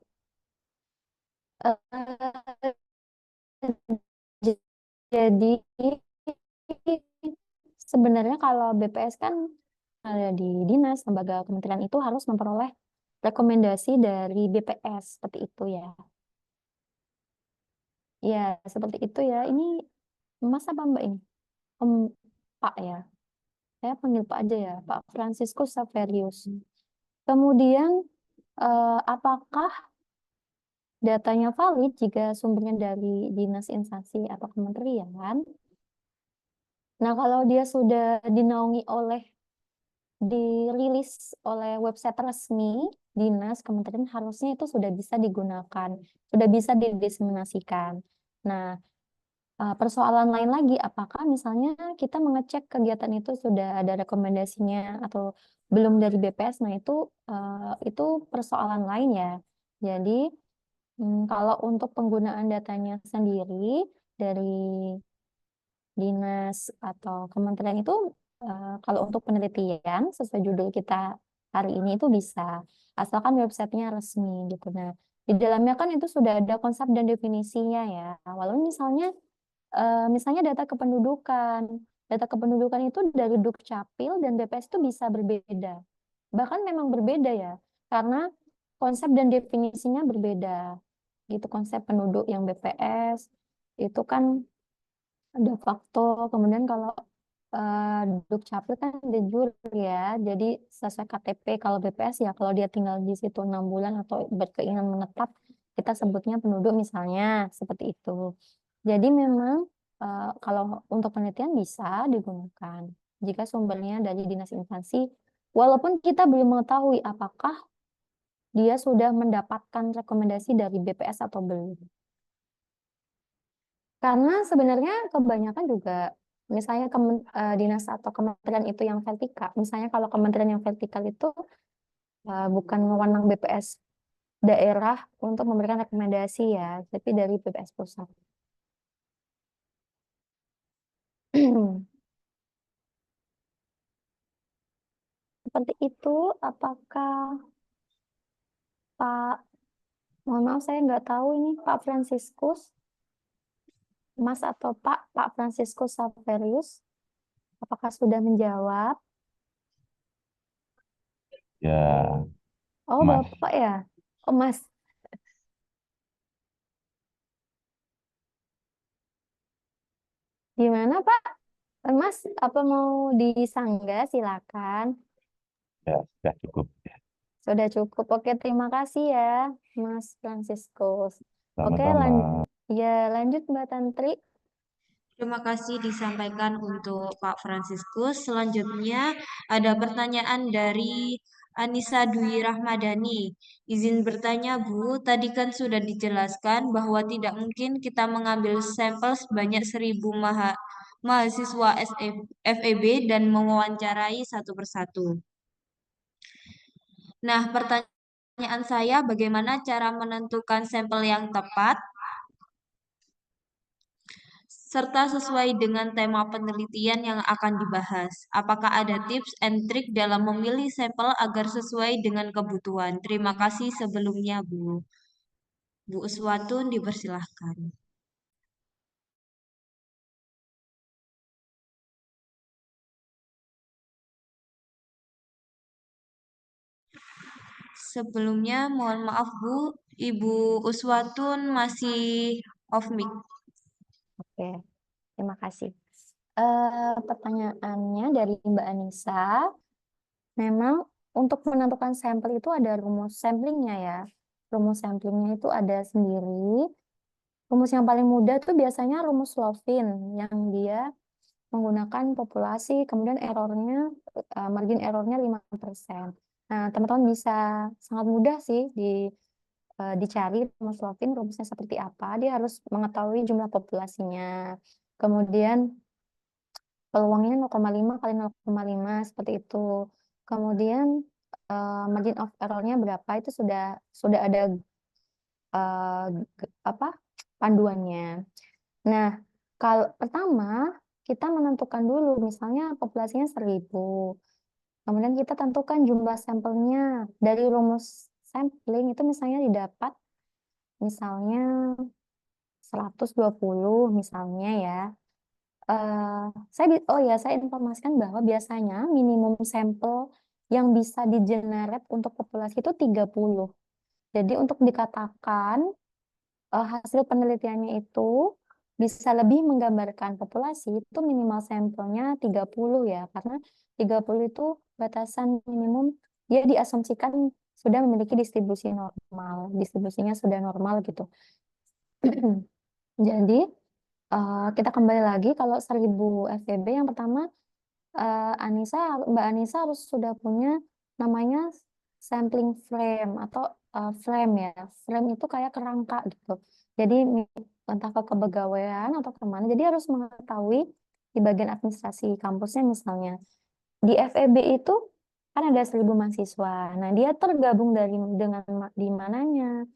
Speaker 3: Eh, Jadi sebenarnya kalau BPS kan ada di dinas, lembaga kementerian itu harus memperoleh rekomendasi dari BPS seperti itu ya. Ya, seperti itu ya. Ini Mas apa Mbak ini? Om Pak ya. Saya panggil Pak aja ya, Pak Franciscus Saverius. Kemudian apakah datanya valid jika sumbernya dari dinas, instansi atau kementerian? Nah, kalau dia sudah dinaungi oleh dirilis oleh website resmi dinas kementerian, harusnya itu sudah bisa digunakan, sudah bisa didiseminasikan. Nah, persoalan lain lagi, apakah misalnya kita mengecek kegiatan itu sudah ada rekomendasinya atau belum dari BPS? Nah, itu persoalan lain ya. Jadi, kalau untuk penggunaan datanya sendiri dari dinas atau kementerian itu, kalau untuk penelitian sesuai judul kita hari ini itu bisa, asalkan websitenya resmi gitu. Nah, di dalamnya kan itu sudah ada konsep dan definisinya ya. Walau misalnya data kependudukan itu dari Dukcapil dan BPS itu bisa berbeda. Bahkan memang berbeda ya, karena konsep dan definisinya berbeda. Gitu, konsep penduduk yang BPS itu kan ada faktor, kemudian kalau Dukcapil kan de jure ya, jadi sesuai KTP. Kalau BPS ya kalau dia tinggal di situ 6 bulan atau berkeinginan menetap, kita sebutnya penduduk misalnya seperti itu. Jadi memang kalau untuk penelitian bisa digunakan jika sumbernya dari dinas instansi, walaupun kita belum mengetahui apakah dia sudah mendapatkan rekomendasi dari BPS atau belum. Karena sebenarnya kebanyakan juga, misalnya dinas atau kementerian itu yang vertikal. Misalnya kalau kementerian yang vertikal itu bukan wewenang BPS daerah untuk memberikan rekomendasi ya, tapi dari BPS pusat. Seperti itu, apakah Pak, mohon maaf saya nggak tahu ini Pak Franciscus, Mas atau Pak Franciscus Saverius, apakah sudah menjawab?
Speaker 5: Ya,
Speaker 3: Oh,
Speaker 5: Mas.
Speaker 3: Bapak ya? Oh, Mas. Gimana, Pak? Mas, apa mau disanggah? Silakan.
Speaker 5: Ya, sudah cukup.
Speaker 3: Sudah cukup. Oke, terima kasih ya, Mas Franciscus. Oke,
Speaker 5: Sama-sama.
Speaker 3: lanjut Mbak Tantri.
Speaker 1: Terima kasih disampaikan untuk Pak Franciscus. Selanjutnya ada pertanyaan dari Anissa Dwi Rahmadani. Izin bertanya Bu, tadi kan sudah dijelaskan bahwa tidak mungkin kita mengambil sampel sebanyak 1.000 mahasiswa FEB dan mewawancarai satu persatu. Nah, pertanyaan saya bagaimana cara menentukan sampel yang tepat serta sesuai dengan tema penelitian yang akan dibahas. Apakah ada tips and trik dalam memilih sampel agar sesuai dengan kebutuhan? Terima kasih sebelumnya, Bu. Bu Uswatun dipersilahkan. Sebelumnya mohon maaf Bu, Ibu Uswatun masih off mic.
Speaker 3: Oke, terima kasih. Pertanyaannya dari Mbak Anissa, memang untuk menentukan sampel itu ada rumus samplingnya ya. Rumus samplingnya itu ada sendiri. Rumus yang paling mudah tuh biasanya rumus Lovin yang dia menggunakan populasi, kemudian margin errornya 5%. Nah, teman-teman bisa sangat mudah sih dicari rumus Lovin, rumusnya seperti apa. Dia harus mengetahui jumlah populasinya. Kemudian peluangnya 0,5 kali 0,5 seperti itu. Kemudian margin of errornya berapa itu sudah ada apa panduannya. Nah, kalau pertama kita menentukan dulu misalnya populasinya 1000. Kemudian kita tentukan jumlah sampelnya dari rumus sampling itu misalnya didapat misalnya 120 misalnya ya. Saya informasikan bahwa biasanya minimum sampel yang bisa di-generate untuk populasi itu 30. Jadi untuk dikatakan hasil penelitiannya itu bisa lebih menggambarkan populasi itu minimal sampelnya 30 ya, karena 30 itu batasan minimum dia diasumsikan sudah memiliki distribusi normal, distribusinya sudah normal gitu. Jadi kita kembali lagi kalau 1000 FVB yang pertama Mbak Anissa harus sudah punya namanya sampling frame atau frame ya. Frame itu kayak kerangka gitu. Jadi entah ke kepegawaian atau kemana. Jadi harus mengetahui di bagian administrasi kampusnya misalnya. Di FEB itu kan ada 1000 mahasiswa. Nah, dia tergabung di mananya.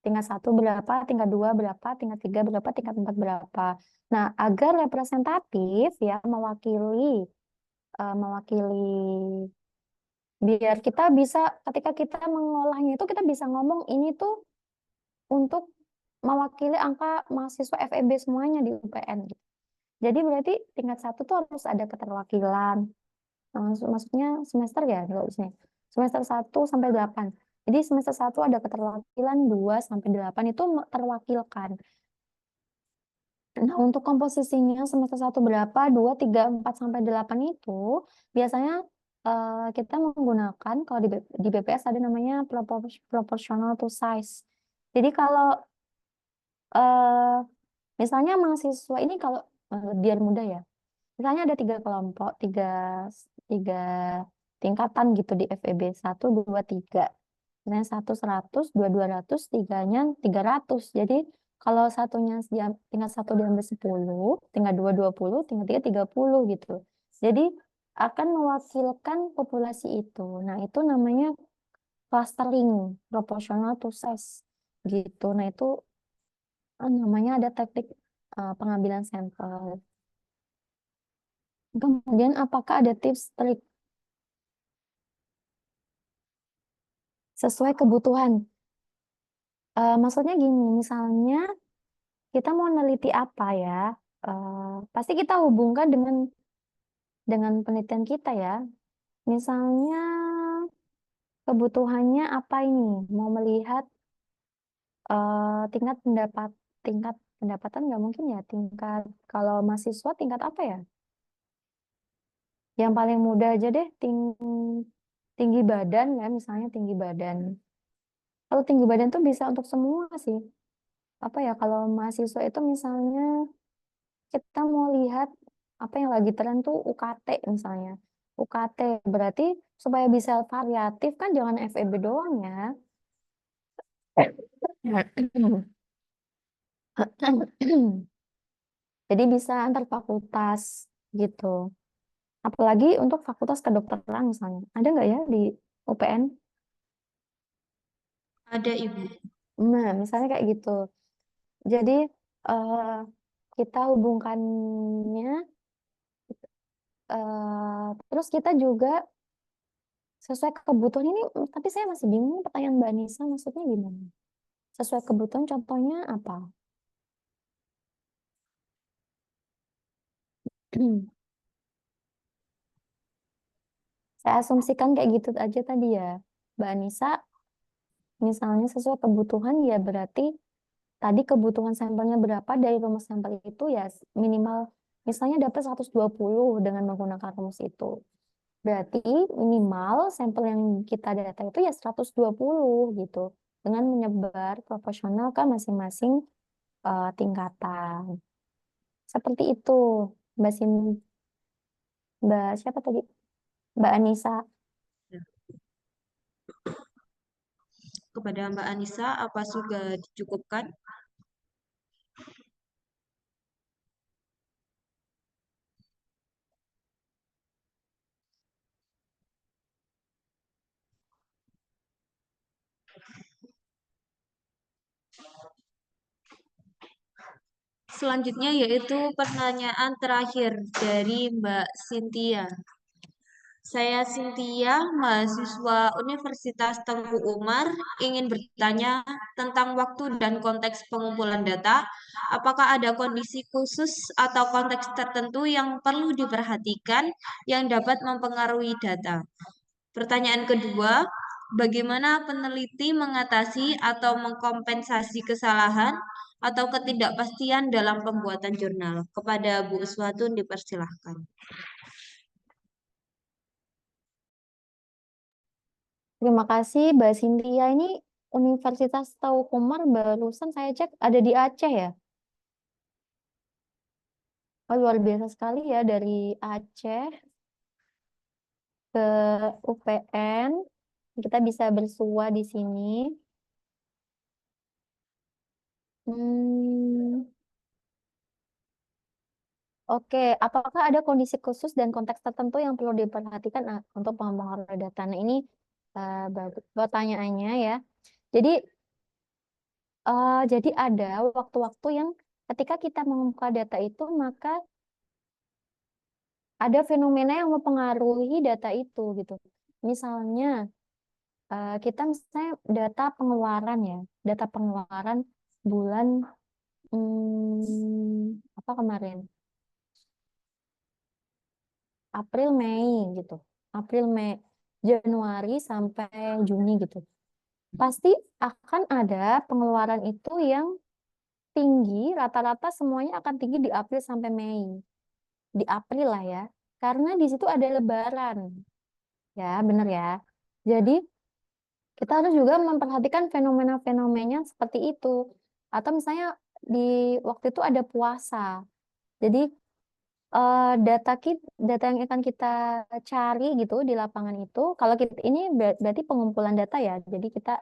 Speaker 3: Tingkat 1 berapa, tingkat 2 berapa, tingkat 3 berapa, tingkat 4 berapa. Nah, agar representatif ya mewakili biar kita bisa ketika kita mengolahnya itu kita bisa ngomong ini tuh untuk mewakili angka mahasiswa FEB semuanya di UPN gitu. Jadi berarti tingkat 1 tuh harus ada keterwakilan. Maksudnya semester ya harusnya. Semester 1 sampai 8. Jadi semester 1 ada keterwakilan, 2 sampai 8 itu terwakilkan. Nah, untuk komposisinya semester 1 berapa, 2, 3, 4, sampai 8 itu biasanya kita menggunakan, kalau di BPS ada namanya proportional to size. Jadi kalau misalnya mahasiswa ini kalau biar mudah ya, misalnya ada 3 kelompok, tiga tingkatan gitu di FEB, 1, 2, 3. Misalnya 1 100, 2 200, 3-nya 300. Jadi kalau tingkat 1 diambil 10, tingkat 2 20, tingkat 3 30 gitu. Jadi akan mewakilkan populasi itu. Nah, itu namanya clustering, proportional to size gitu. Nah, itu namanya ada teknik pengambilan sampel. Kemudian apakah ada tips trik sesuai kebutuhan? Maksudnya gini, misalnya kita mau neliti apa ya? Pasti kita hubungkan dengan penelitian kita ya. Misalnya kebutuhannya apa ini? Mau melihat tingkat pendapatan nggak mungkin ya. Kalau mahasiswa tingkat apa ya? Yang paling mudah aja deh tinggi badan ya, misalnya tinggi badan. Kalau tinggi badan tuh bisa untuk semua sih. Apa ya? Kalau mahasiswa itu misalnya kita mau lihat apa yang lagi tren tuh UKT misalnya. UKT berarti supaya bisa variatif kan jangan FEB doang ya. Jadi bisa antar fakultas gitu. Apalagi untuk fakultas kedokteran misalnya. Ada nggak ya di UPN?
Speaker 1: Ada Ibu.
Speaker 3: Nah, misalnya kayak gitu. Jadi eh, kita hubungkannya, terus kita juga sesuai kebutuhan ini, tapi saya masih bingung pertanyaan Mbak Nisa maksudnya gimana? Sesuai kebutuhan contohnya apa? Saya asumsikan kayak gitu aja tadi ya, Mbak Nisa. Misalnya sesuai kebutuhan ya berarti tadi kebutuhan sampelnya berapa dari rumus sampel itu ya minimal misalnya dapat 120 dengan menggunakan rumus itu. Berarti minimal sampel yang kita data itu ya 120 gitu. Dengan menyebar proporsional ke masing-masing tingkatan. Seperti itu, Mbak siapa tadi? Mbak Anissa.
Speaker 1: Kepada Mbak Anissa, apa sudah dicukupkan? Selanjutnya yaitu pertanyaan terakhir dari Mbak Cynthia. Saya Cynthia, mahasiswa Universitas Tengku Umar, ingin bertanya tentang waktu dan konteks pengumpulan data. Apakah ada kondisi khusus atau konteks tertentu yang perlu diperhatikan yang dapat mempengaruhi data? Pertanyaan kedua, bagaimana peneliti mengatasi atau mengkompensasi kesalahan atau ketidakpastian dalam pembuatan jurnal? Kepada Bu Uswatun dipersilahkan.
Speaker 3: Terima kasih Mbak Cynthia. Ini Universitas Tauku Umar barusan saya cek ada di Aceh ya. Oh, luar biasa sekali ya dari Aceh ke UPN. Kita bisa bersua di sini. Hmm, Oke, apakah ada kondisi khusus dan konteks tertentu yang perlu diperhatikan untuk pengembangan data? Nah, ini bagus pertanyaannya ya. Jadi, jadi ada waktu-waktu yang ketika kita mengumpulkan data itu, maka ada fenomena yang mempengaruhi data itu gitu. Misalnya, kita misalnya data pengeluaran ya, data pengeluaran bulan apa kemarin? April Mei gitu. April Mei Januari sampai Juni gitu. Pasti akan ada pengeluaran itu yang tinggi, rata-rata semuanya akan tinggi di April sampai Mei. Di April lah ya. Karena di situ ada lebaran. Ya, benar ya. Jadi kita harus juga memperhatikan fenomena-fenomenanya seperti itu. Atau misalnya di waktu itu ada puasa. Jadi data yang akan kita cari gitu di lapangan itu, kalau kita ini berarti pengumpulan data ya. Jadi kita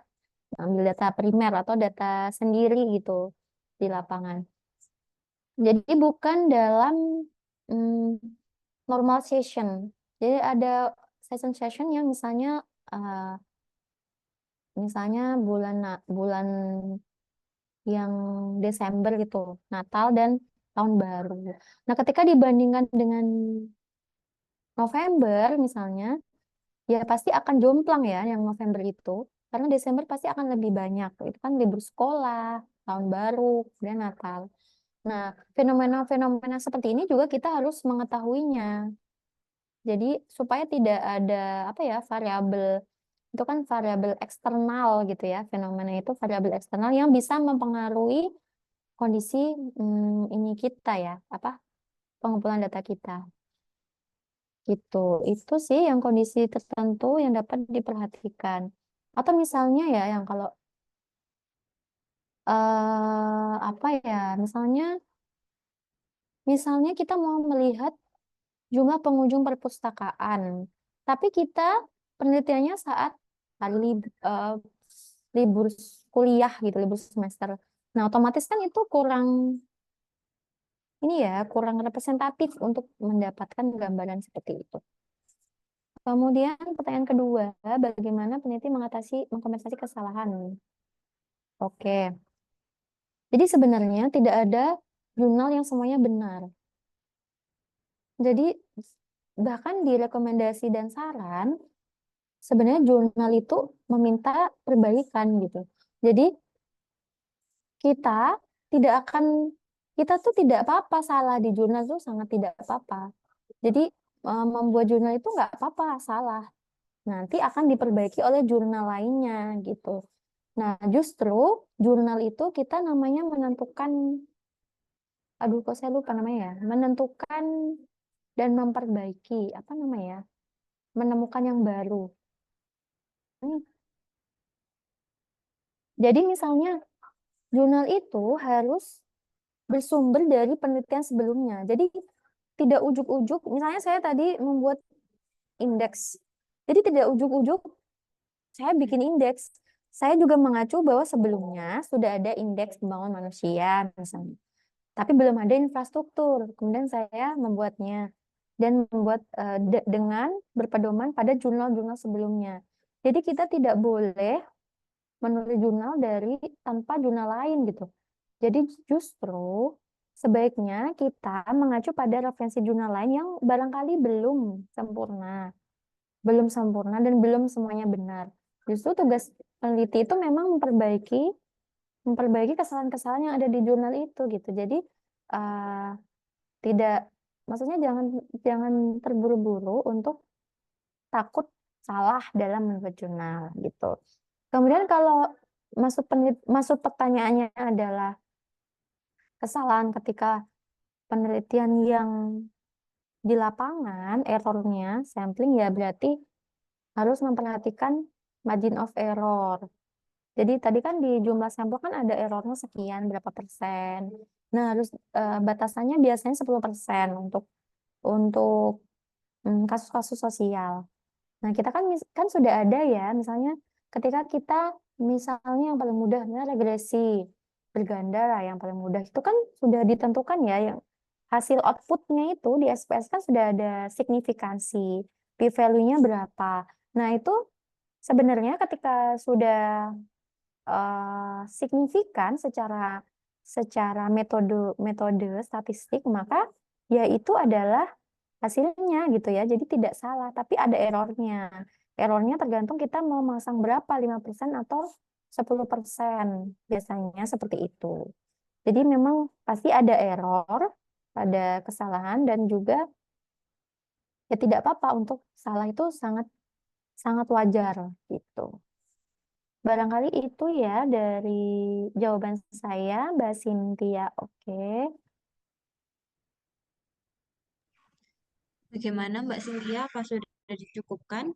Speaker 3: ambil data primer atau data sendiri gitu di lapangan. Jadi bukan dalam mm, normal session. Jadi ada session yang misalnya bulan yang Desember gitu, Natal dan Tahun Baru. Nah, ketika dibandingkan dengan November misalnya, ya pasti akan jomplang ya yang November itu. Karena Desember pasti akan lebih banyak. Itu kan libur sekolah, Tahun Baru, dan Natal. Nah, fenomena-fenomena seperti ini juga kita harus mengetahuinya. Jadi supaya tidak ada apa ya variabel itu kan variabel eksternal gitu ya. Fenomena itu variabel eksternal yang bisa mempengaruhi kondisi ini kita ya, apa pengumpulan data kita. Gitu. Itu sih yang kondisi tertentu yang dapat diperhatikan. Atau misalnya ya yang kalau apa ya, misalnya kita mau melihat jumlah pengunjung perpustakaan, tapi kita penelitiannya saat hari libur kuliah gitu, libur semester. Nah, otomatis kan itu kurang representatif untuk mendapatkan gambaran seperti itu. Kemudian pertanyaan kedua, bagaimana peneliti mengkompensasi kesalahan? Oke. Jadi sebenarnya tidak ada jurnal yang semuanya benar. Jadi bahkan di rekomendasi dan saran, sebenarnya jurnal itu meminta perbaikan gitu. Jadi kita kita tuh tidak apa-apa salah di jurnal itu sangat tidak apa-apa. Jadi membuat jurnal itu nggak apa-apa salah. Nanti akan diperbaiki oleh jurnal lainnya gitu. Nah, justru jurnal itu kita namanya menentukan, aduh kok saya lupa namanya ya, menentukan dan memperbaiki, apa namanya ya, menemukan yang baru. Hmm. Jadi misalnya jurnal itu harus bersumber dari penelitian sebelumnya. Jadi tidak ujuk-ujuk, misalnya saya tadi membuat indeks. Jadi tidak ujuk-ujuk saya bikin indeks. Saya juga mengacu bahwa sebelumnya sudah ada indeks pembangunan manusia misalnya. Tapi belum ada infrastruktur. Kemudian saya membuatnya dan membuat dengan berpedoman pada jurnal-jurnal sebelumnya. Jadi kita tidak boleh menulis jurnal dari tanpa jurnal lain gitu. Jadi justru sebaiknya kita mengacu pada referensi jurnal lain yang barangkali belum sempurna dan belum semuanya benar. Justru tugas peneliti itu memang memperbaiki kesalahan-kesalahan yang ada di jurnal itu gitu. Jadi eh, tidak, maksudnya jangan jangan terburu-buru untuk takut salah dalam membuat jurnal gitu. Kemudian kalau masuk pertanyaannya adalah kesalahan ketika penelitian yang di lapangan, errornya, sampling ya berarti harus memperhatikan margin of error. Jadi tadi kan di jumlah sampel kan ada errornya sekian berapa persen. Nah, harus batasannya biasanya 10% untuk kasus-kasus sosial. Nah, kita kan sudah ada ya, misalnya ketika kita misalnya yang paling mudah regresi berganda lah yang paling mudah itu kan sudah ditentukan ya yang hasil outputnya itu di SPS kan sudah ada signifikansi, p-value-nya berapa. Nah, itu sebenarnya ketika sudah signifikan secara metode metode statistik maka ya itu adalah hasilnya gitu ya. Jadi tidak salah, tapi ada errornya. Errornya tergantung kita mau masang berapa, 5% atau 10%. Biasanya seperti itu. Jadi memang pasti ada error, ada kesalahan dan juga ya tidak apa-apa untuk salah itu sangat sangat wajar gitu. Barangkali itu ya dari jawaban saya, Mbak Cynthia. Oke.
Speaker 1: Bagaimana Mbak Cynthia? Apa sudah dicukupkan?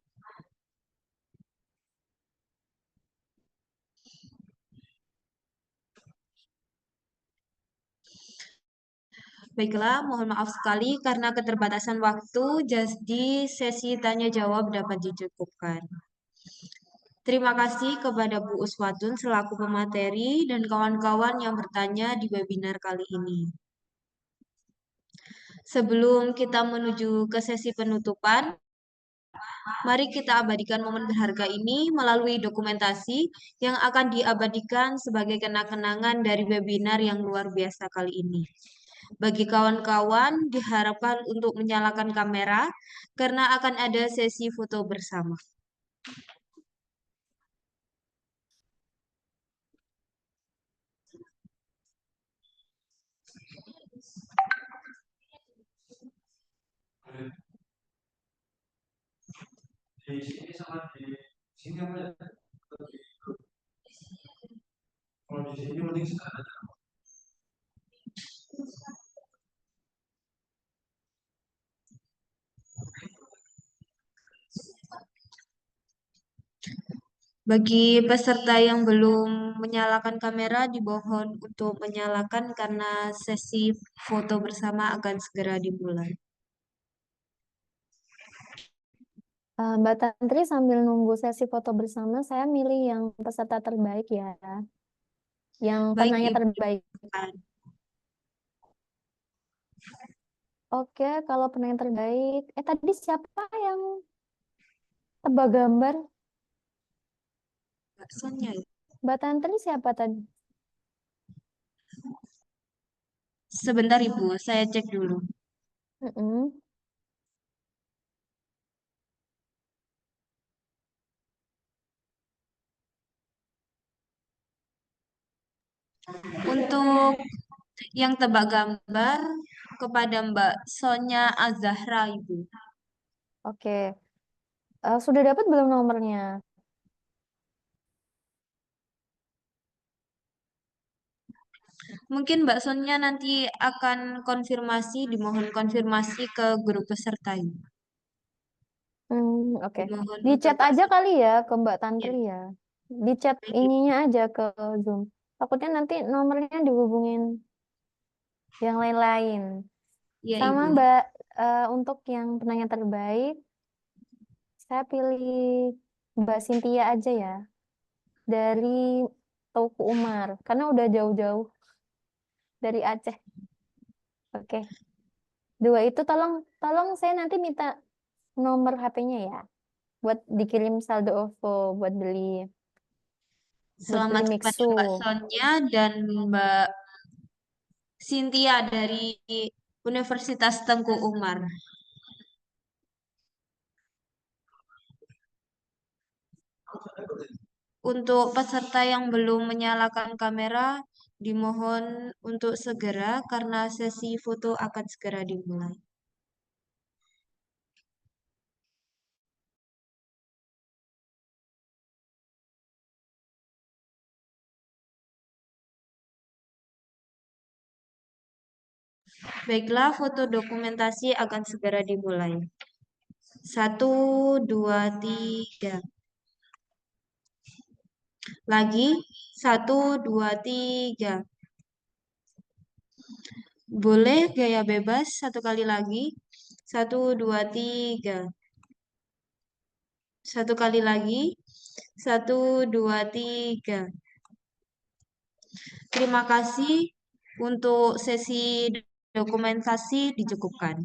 Speaker 1: Baiklah, mohon maaf sekali karena keterbatasan waktu, jadi sesi tanya jawab dapat dicukupkan. Terima kasih kepada Bu Uswatun selaku pemateri dan kawan-kawan yang bertanya di webinar kali ini. Sebelum kita menuju ke sesi penutupan, mari kita abadikan momen berharga ini melalui dokumentasi yang akan diabadikan sebagai kenang-kenangan dari webinar yang luar biasa kali ini. Bagi kawan-kawan, diharapkan untuk menyalakan kamera karena akan ada sesi foto bersama.
Speaker 4: Di sini sama di sini apa ya? Kalau di sini mending sekarang.
Speaker 1: Bagi peserta yang belum menyalakan kamera, dimohon untuk menyalakan karena sesi foto bersama akan segera dimulai.
Speaker 3: Mbak Tantri sambil nunggu sesi foto bersama, saya milih yang peserta terbaik ya. Yang
Speaker 1: Baik,
Speaker 3: penanya
Speaker 1: Ibu.
Speaker 3: terbaik. Oke, kalau penanya terbaik. Tadi siapa yang tebak gambar?
Speaker 1: Mbak Sonia, ya?
Speaker 3: Mbak Tantri siapa tadi?
Speaker 1: Sebentar Ibu, saya cek dulu.
Speaker 3: Mm-mm.
Speaker 1: Untuk yang tebak gambar kepada Mbak Sonia Azahra, Ibu.
Speaker 3: Oke. Sudah dapat belum nomornya?
Speaker 1: Mungkin Mbak Sonia nanti akan konfirmasi, dimohon konfirmasi ke guru peserta ini.
Speaker 3: Oke.
Speaker 1: Dimohon
Speaker 3: Di
Speaker 1: untuk
Speaker 3: chat aja kali ya ke Mbak
Speaker 1: Ya,
Speaker 3: Tantri ya. Di chat
Speaker 1: baik, Ibu.
Speaker 3: ininya aja ke Zoom. Takutnya nanti nomornya dihubungin yang lain-lain.
Speaker 1: Ya,
Speaker 3: Sama
Speaker 1: Ibu.
Speaker 3: Mbak, untuk yang penanya terbaik, saya pilih Mbak Cynthia aja ya. Dari Tauku Umar. Karena udah jauh-jauh dari Aceh. Oke. Dua itu tolong saya nanti minta nomor HP-nya ya. Buat dikirim saldo OVO buat beli
Speaker 1: Selamat kepada
Speaker 3: mixu.
Speaker 1: Mbak Sonia dan Mbak Cynthia dari Universitas Tengku Umar. Untuk peserta yang belum menyalakan kamera, dimohon untuk segera karena sesi foto akan segera dimulai. Baiklah, foto dokumentasi akan segera dimulai. 1, 2, 3. Lagi, 1, 2, 3. Boleh gaya bebas satu kali lagi. 1, 2, 3. Satu kali lagi. 1, 2, 3. Terima kasih untuk sesi dokumentasi dicukupkan.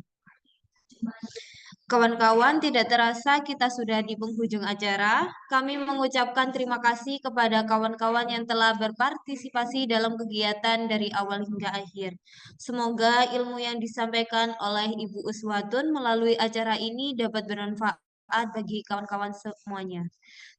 Speaker 1: Kawan-kawan, tidak terasa kita sudah di penghujung acara. Kami mengucapkan terima kasih kepada kawan-kawan yang telah berpartisipasi dalam kegiatan dari awal hingga akhir. Semoga ilmu yang disampaikan oleh Ibu Uswatun melalui acara ini dapat bermanfaat bagi kawan-kawan semuanya.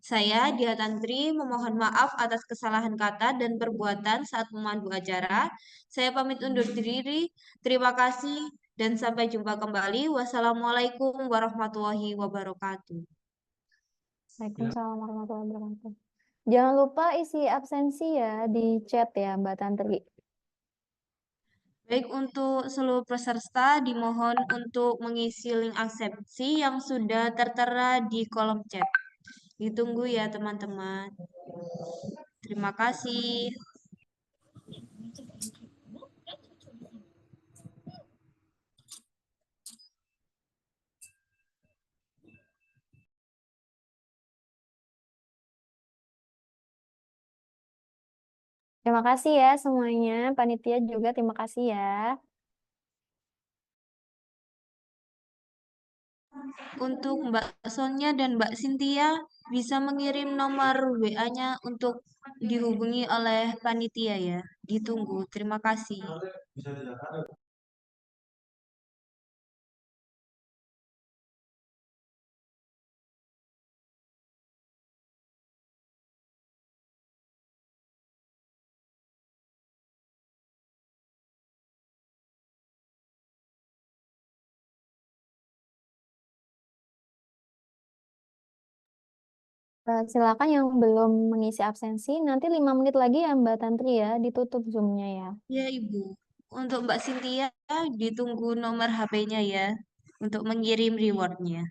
Speaker 1: Saya, Dia Tantri, memohon maaf atas kesalahan kata dan perbuatan saat memandu acara. Saya pamit undur diri. Terima kasih dan sampai jumpa kembali. Wassalamualaikum warahmatullahi wabarakatuh.
Speaker 3: Waalaikumsalam warahmatullahi wabarakatuh. Jangan lupa isi absensi ya di chat ya Mbak Tantri.
Speaker 1: Baik, untuk seluruh peserta dimohon untuk mengisi link absensi yang sudah tertera di kolom chat. Ditunggu ya teman-teman. Terima kasih.
Speaker 3: Terima kasih ya semuanya. Panitia juga terima kasih ya.
Speaker 1: Untuk Mbak Sonia dan Mbak Cynthia bisa mengirim nomor WA-nya untuk dihubungi oleh panitia ya. Ditunggu. Terima kasih.
Speaker 4: Bisa tidak?
Speaker 3: Silakan yang belum mengisi absensi, nanti 5 menit lagi ya Mbak Tantri ya, ditutup Zoom-nya ya.
Speaker 1: Ya, Ibu. Untuk Mbak Cynthia, ditunggu nomor HP-nya ya untuk mengirim rewardnya.